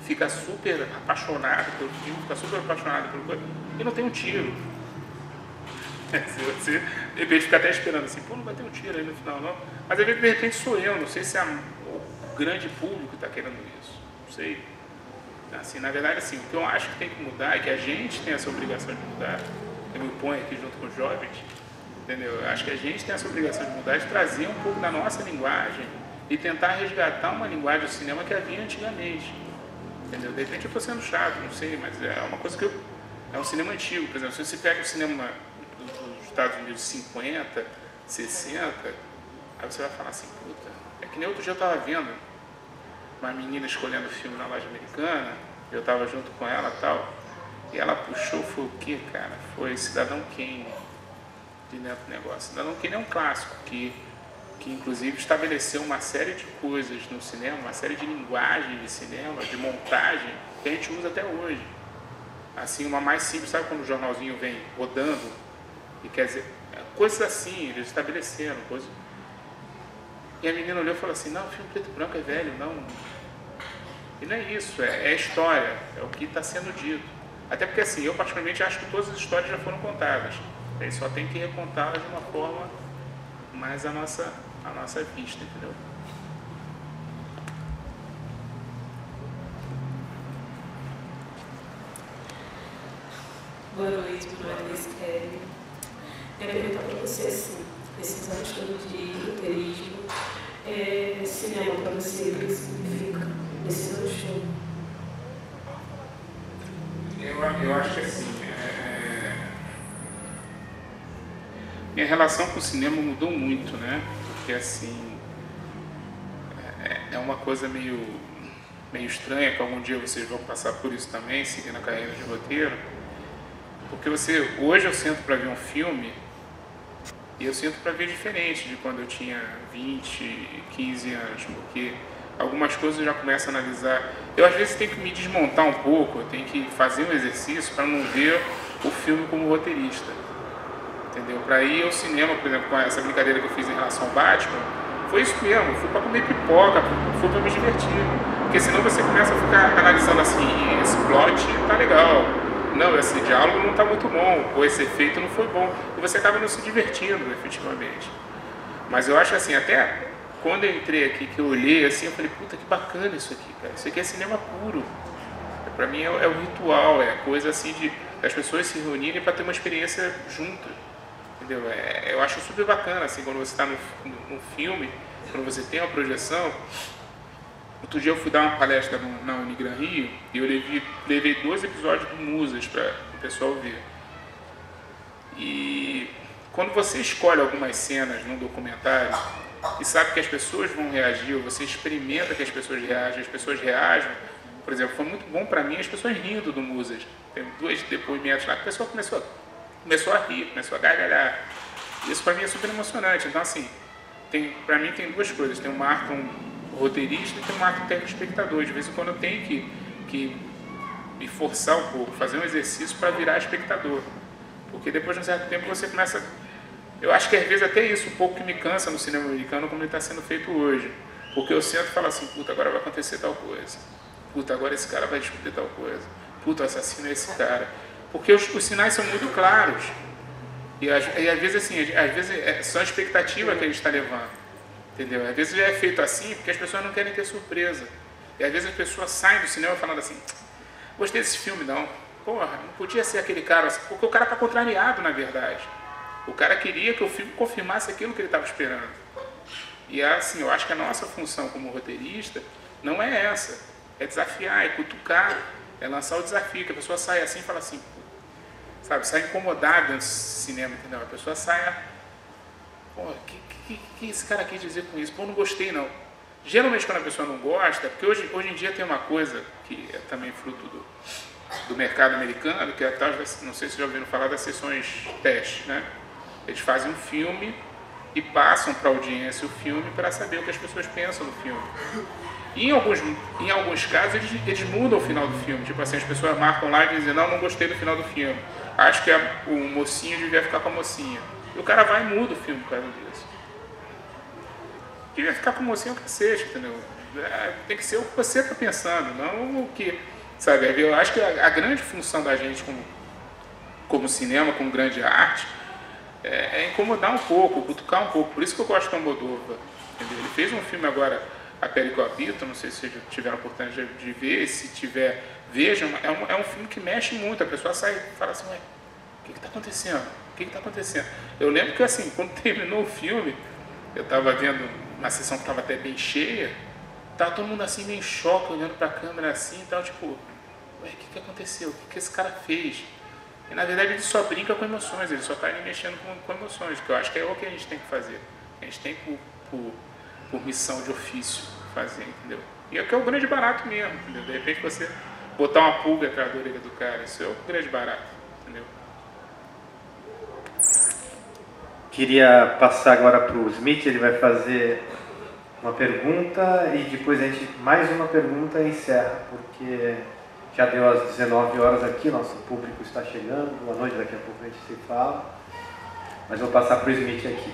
fica super apaixonado pelo filme, fica super apaixonado pelo coisa, e não tem um tiro. Você, de repente, fica até esperando assim, não vai ter um tiro aí no final, não. Mas de repente sou eu, não sei se o grande público está querendo isso, não sei. Assim, na verdade, assim, o que eu acho que tem que mudar é que a gente tem essa obrigação de mudar. Eu me ponho aqui junto com os jovens, entendeu? Eu acho que a gente tem essa obrigação de mudar, de trazer um pouco da nossa linguagem e tentar resgatar uma linguagem do cinema que havia antigamente, entendeu? De repente eu estou sendo chato, não sei, mas é uma coisa que é um cinema antigo, por exemplo, se você pega o cinema dos Estados Unidos 50, 60, aí você vai falar assim, puta, é que nem outro dia eu estava vendo uma menina escolhendo filme na loja americana, eu estava junto com ela e tal, e ela puxou, foi o que, cara? Foi Cidadão Kane, de dentro do negócio. Cidadão Kane é um clássico que inclusive estabeleceu uma série de coisas no cinema, uma série de linguagem de cinema, de montagem, que a gente usa até hoje. Assim, uma mais simples, sabe quando o jornalzinho vem rodando, e quer dizer, coisas assim, eles estabeleceram, coisas... E a menina olhou e falou assim, não, o filme preto e branco é velho, não E não é isso, é a história, é o que está sendo dito. Até porque assim, eu particularmente acho que todas as histórias já foram contadas. A gente só tem que recontá-las de uma forma mais à nossa vista, entendeu? Boa noite, meu nome é Alice Kelly. Eu quero perguntar para você assim, esses anos todos de roteirismo, cinema para você, o que significa esses anos todos? Eu acho que assim, minha relação com o cinema mudou muito, né? Porque assim, é uma coisa meio estranha, que algum dia vocês vão passar por isso também, seguindo a carreira de roteiro. Porque hoje eu sento para ver um filme e eu sinto para ver diferente de quando eu tinha 20, 15 anos, porque algumas coisas eu já começo a analisar. Eu às vezes tenho que me desmontar um pouco, eu tenho que fazer um exercício para não ver o filme como roteirista, entendeu? Para ir ao cinema, por exemplo, com essa brincadeira que eu fiz em relação ao Batman, foi isso mesmo, fui para comer pipoca, fui para me divertir, porque senão você começa a ficar analisando assim, esse plot tá legal, não, esse diálogo não está muito bom, ou esse efeito não foi bom, e você acaba não se divertindo, efetivamente. Mas eu acho assim, até quando eu entrei aqui, que eu olhei assim, eu falei, puta, que bacana isso aqui, cara, isso aqui é cinema puro. Para mim é o ritual, é a coisa assim de as pessoas se reunirem para ter uma experiência junta, entendeu? Eu acho super bacana, assim, quando você está num filme, quando você tem uma projeção. Outro dia eu fui dar uma palestra na Unigran Rio e eu levei 2 episódios do Musas para o pessoal ver. E quando você escolhe algumas cenas num documentário e sabe que as pessoas vão reagir, ou você experimenta que as pessoas reagem, por exemplo, foi muito bom para mim as pessoas rindo do Musas. Tem 2 depoimentos lá que a pessoa começou a rir, começou a gargalhar. Isso para mim é super emocionante. Então assim, para mim tem 2 coisas, tem um marco roteirista e tem um marco telespectador. De vez em quando eu tenho que me forçar um pouco, fazer um exercício para virar espectador. Porque depois de um certo tempo você começa... Eu acho que às vezes até isso um pouco que me cansa no cinema americano como ele está sendo feito hoje. Porque eu sento e falo assim, puta, agora vai acontecer tal coisa. Puta, agora esse cara vai descobrir tal coisa. Puta, o assassino é esse cara. Porque os sinais são muito claros. E às vezes assim, às vezes é só a expectativa que a gente está levando. Entendeu? Às vezes já é feito assim porque as pessoas não querem ter surpresa. E às vezes as pessoas saem do cinema falando assim, gostei desse filme não. Porra, não podia ser aquele cara assim, porque o cara está contrariado na verdade. O cara queria que o filme confirmasse aquilo que ele estava esperando. E assim, eu acho que a nossa função como roteirista não é essa. É desafiar, é cutucar, é lançar o desafio, que a pessoa sai assim e fala assim, sabe, sai incomodada no cinema, entendeu? A pessoa sai, pô, o que esse cara quis dizer com isso? Pô, não gostei não. Geralmente quando a pessoa não gosta, porque hoje em dia tem uma coisa que é também fruto do mercado americano, que é tal, não sei se já ouviram falar das sessões teste, né? Eles fazem um filme e passam para a audiência o filme para saber o que as pessoas pensam do filme. E em alguns casos eles mudam o final do filme, tipo assim, as pessoas marcam lá e dizem, não gostei do final do filme, acho que o mocinho devia ficar com a mocinha. E o cara vai e muda o filme por causa disso. Devia ficar com o mocinho cacete, entendeu? Tem que ser o que você está pensando, não o que... Sabe, eu acho que a grande função da gente como cinema, como grande arte, é incomodar um pouco, cutucar um pouco. Por isso que eu gosto do Almodóvar. Ele fez um filme agora, A Pele que eu Habito, não sei se vocês tiveram a oportunidade de ver, se tiver, vejam, é um filme que mexe muito, a pessoa sai e fala assim, ué, o que está acontecendo? O que está acontecendo? Eu lembro que assim, quando terminou o filme, eu estava vendo uma sessão que estava até bem cheia, estava todo mundo assim meio em choque, olhando para a câmera assim e tal, tipo, ué, o que aconteceu? O que esse cara fez? E na verdade ele só brinca com emoções, ele só está ali mexendo com emoções, que eu acho que é o que a gente tem que fazer. A gente tem por missão de ofício fazer, entendeu? E é que é o grande barato mesmo, entendeu? De repente você botar uma pulga atrás da orelha do cara, isso é o grande barato, entendeu? Queria passar agora para o Smith, ele vai fazer uma pergunta e depois a gente mais uma pergunta e encerra, porque já deu às 19 horas aqui, nosso público está chegando, boa noite, daqui a pouco a gente se fala, mas vou passar para o Smith aqui.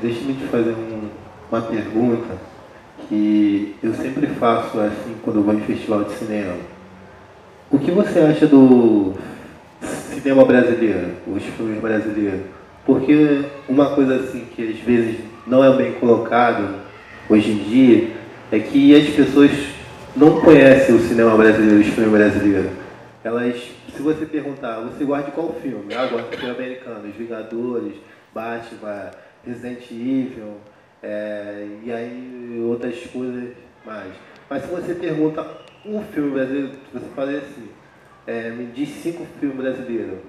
Deixa-me te fazer uma pergunta. que eu sempre faço assim quando eu vou em festival de cinema. O que você acha do cinema brasileiro, os filmes brasileiros? Porque uma coisa assim que às vezes não é bem colocado hoje em dia é que as pessoas não conhecem o cinema brasileiro, os filmes brasileiros. Elas, se você perguntar, você gosta de qual filme? Ah, gosto de filme americano, Os Vingadores, Batman, Resident Evil, e aí outras coisas mais. Mas se você pergunta um filme brasileiro, você fala assim, me diz 5 filmes brasileiros.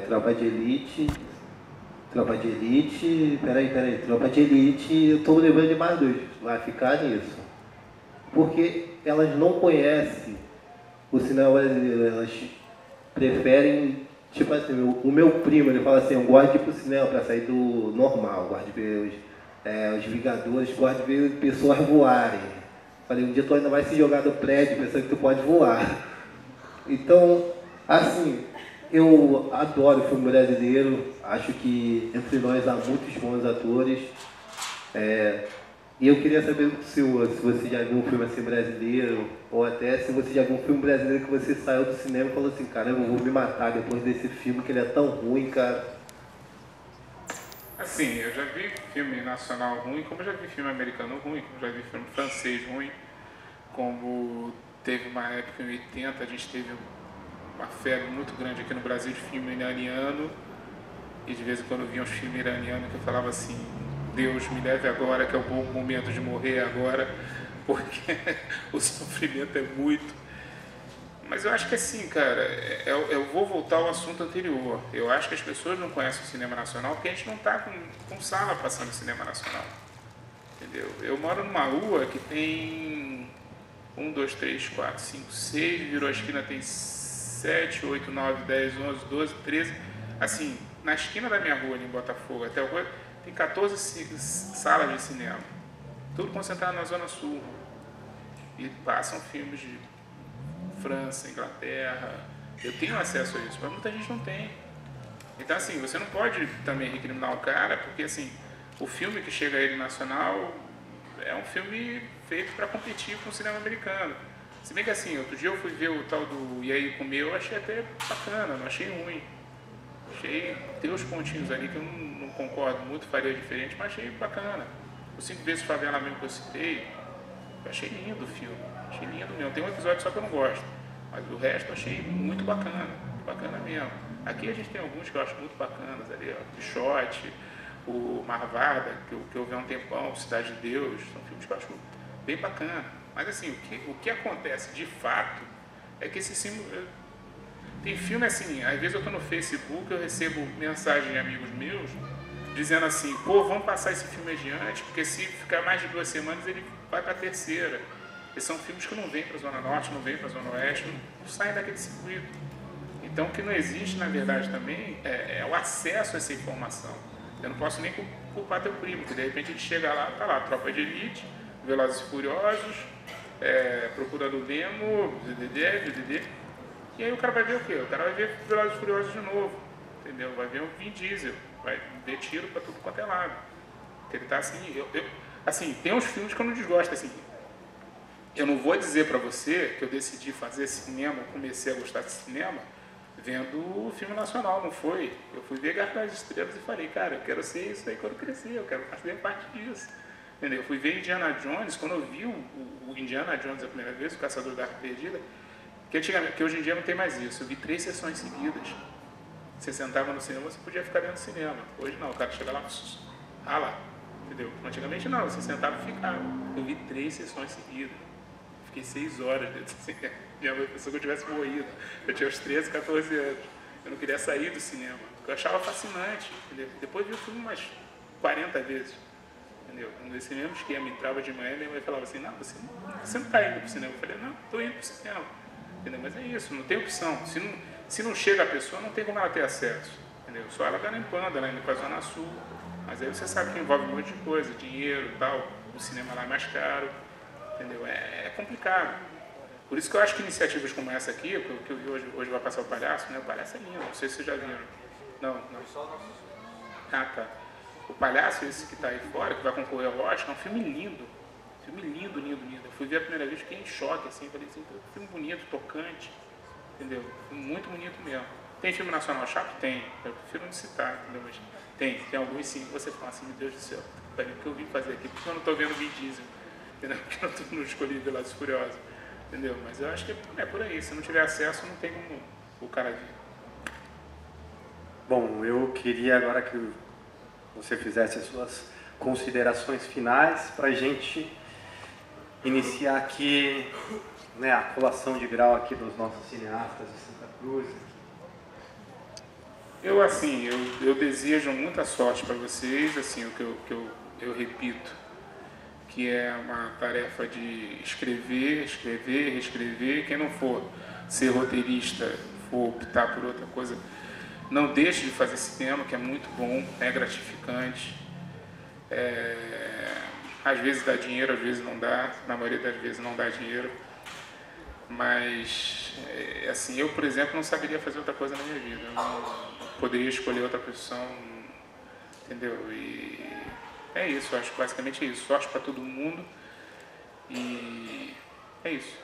Tropa de Elite, Tropa de Elite, Tropa de Elite, eu estou lembrando de mais 2, vai ficar nisso. Porque elas não conhecem o cinema brasileiro, elas preferem, tipo assim, o meu primo, ele fala assim, eu gosto de ir pro cinema para sair do normal, gosto de ver os Vingadores, gosto de ver pessoas voarem. Falei, um dia tu ainda vai se jogar do prédio pensando que tu pode voar. Então, assim, eu adoro o filme brasileiro, acho que entre nós há muitos bons atores. E eu queria saber se você já viu um filme assim brasileiro, ou até se você já viu um filme brasileiro que você saiu do cinema e falou assim, caramba, eu vou me matar depois desse filme, que ele é tão ruim, cara. Assim, eu já vi filme nacional ruim, como já vi filme americano ruim, como já vi filme francês ruim, como teve uma época em 80, a gente teve uma febre muito grande aqui no Brasil de filme iraniano, e de vez em quando vinha uns filmes iranianos que eu falava assim, Deus me leve agora, que é o bom momento de morrer agora, porque o sofrimento é muito. Mas eu acho que assim, cara, eu vou voltar ao assunto anterior. Eu acho que as pessoas não conhecem o cinema nacional porque a gente não está com sala passando cinema nacional. Entendeu? Eu moro numa rua que tem 1, 2, 3, 4, 5, 6, virou a esquina tem 7, 8, 9, 10, 11, 12, 13. Assim, na esquina da minha rua, ali em Botafogo, até o coisa, tem 14 salas de cinema. Tudo concentrado na Zona Sul. E passam filmes de França, Inglaterra. Eu tenho acesso a isso, mas muita gente não tem. Então, assim, você não pode também recriminar o cara, porque, assim, o filme que chega a ele nacional é um filme feito para competir com o cinema americano. Se bem que, assim, outro dia eu fui ver o tal do E aí Comeu, eu achei até bacana, não achei ruim. Tem uns pontinhos ali que eu não concordo muito, faria diferente, mas achei bacana. Os 5 vezes Favela mesmo que eu citei, eu achei lindo o filme, achei lindo mesmo. Tem um episódio só que eu não gosto, mas o resto eu achei muito bacana mesmo. Aqui a gente tem alguns que eu acho muito bacanas ali, ó, Quixote, o Marvada, que eu vi há um tempão, Cidade de Deus, são filmes que eu acho bem bacana. Mas assim, o que acontece de fato é que esse símbolo... Tem filme assim, às vezes eu estou no Facebook, eu recebo mensagem de amigos meus dizendo assim, pô, vamos passar esse filme adiante, porque se ficar mais de 2 semanas ele vai para a terceira. E são filmes que não vêm para a Zona Norte, não vêm para a Zona Oeste, não saem daquele circuito. Então o que não existe, na verdade, também é o acesso a essa informação. Eu não posso nem culpar teu primo, que de repente ele chega lá, tá lá, Tropa de Elite, Velozes e Furiosos, Procurando Nemo, DDD. E aí o cara vai ver o quê? O cara vai ver Velozes e Furiosos de novo, entendeu? Vai ver o Vin Diesel, vai ver tiro pra tudo quanto é lado. Porque ele tá assim, assim, tem uns filmes que eu não desgosto, assim. Eu não vou dizer pra você que eu decidi fazer cinema, comecei a gostar de cinema, vendo o filme nacional, não foi? Eu fui ver Guerra das Estrelas e falei, cara, eu quero ser isso aí quando crescer, eu quero fazer parte disso. Entendeu? Eu fui ver Indiana Jones, quando eu vi o Indiana Jones a primeira vez, o Caçador da Arca Perdida, que hoje em dia não tem mais isso. Eu vi 3 sessões seguidas. Você sentava no cinema, você podia ficar dentro do cinema. Hoje não, o cara chega lá, lá. Entendeu? Antigamente não, você sentava e ficava. Eu vi 3 sessões seguidas. Fiquei 6 horas dentro do cinema. Minha mãe pensou que eu tivesse morrido. Eu tinha uns 13, 14 anos. Eu não queria sair do cinema. Eu achava fascinante. Entendeu? Depois vi o filme umas 40 vezes. Entendeu? Nesse mesmo esquema, entrava de manhã, minha mãe falava assim, não, você não está indo para o cinema. Eu falei, não, estou indo para o cinema. Entendeu? Mas é isso, não tem opção. Se não chega a pessoa, não tem como ela ter acesso. Entendeu? Só ela garimpando, ela indo para a Zona Sul. Mas aí você sabe que envolve um monte de coisa, dinheiro e tal. O cinema lá é mais caro. Entendeu? É complicado. Por isso que eu acho que iniciativas como essa aqui, que eu vi hoje vai passar o Palhaço, né? O Palhaço é lindo, não sei se vocês já viram. Não. Ah, tá. O Palhaço, esse que está aí fora, que vai concorrer ao Oscar, é um filme lindo. Filme lindo, lindo, lindo. Eu fui ver a primeira vez, fiquei em choque, assim, falei assim, filme bonito, tocante, entendeu? Filme muito bonito mesmo. Tem filme nacional chato? Tem. Eu prefiro não citar, entendeu? Mas tem alguns sim. Você fala assim, meu Deus do céu, o que eu vim fazer aqui? Porque eu não estou vendo Vin Diesel, entendeu? Porque eu não escolhi Velozes e Furiosos, entendeu? Mas eu acho que é por aí. Se não tiver acesso, não tem como o cara ver. Bom, eu queria agora que você fizesse as suas considerações finais para a gente iniciar aqui, né, a colação de grau aqui dos nossos cineastas de Santa Cruz. Eu desejo muita sorte para vocês, assim, o que eu repito, que é uma tarefa de escrever, reescrever. Quem não for ser roteirista, for optar por outra coisa, não deixe de fazer cinema, que é muito bom, é gratificante. Às vezes dá dinheiro, às vezes não dá, na maioria das vezes não dá dinheiro. Mas, assim, eu, por exemplo, não saberia fazer outra coisa na minha vida. Eu não poderia escolher outra profissão, entendeu? E é isso, eu acho que basicamente é isso. Sorte para todo mundo e é isso.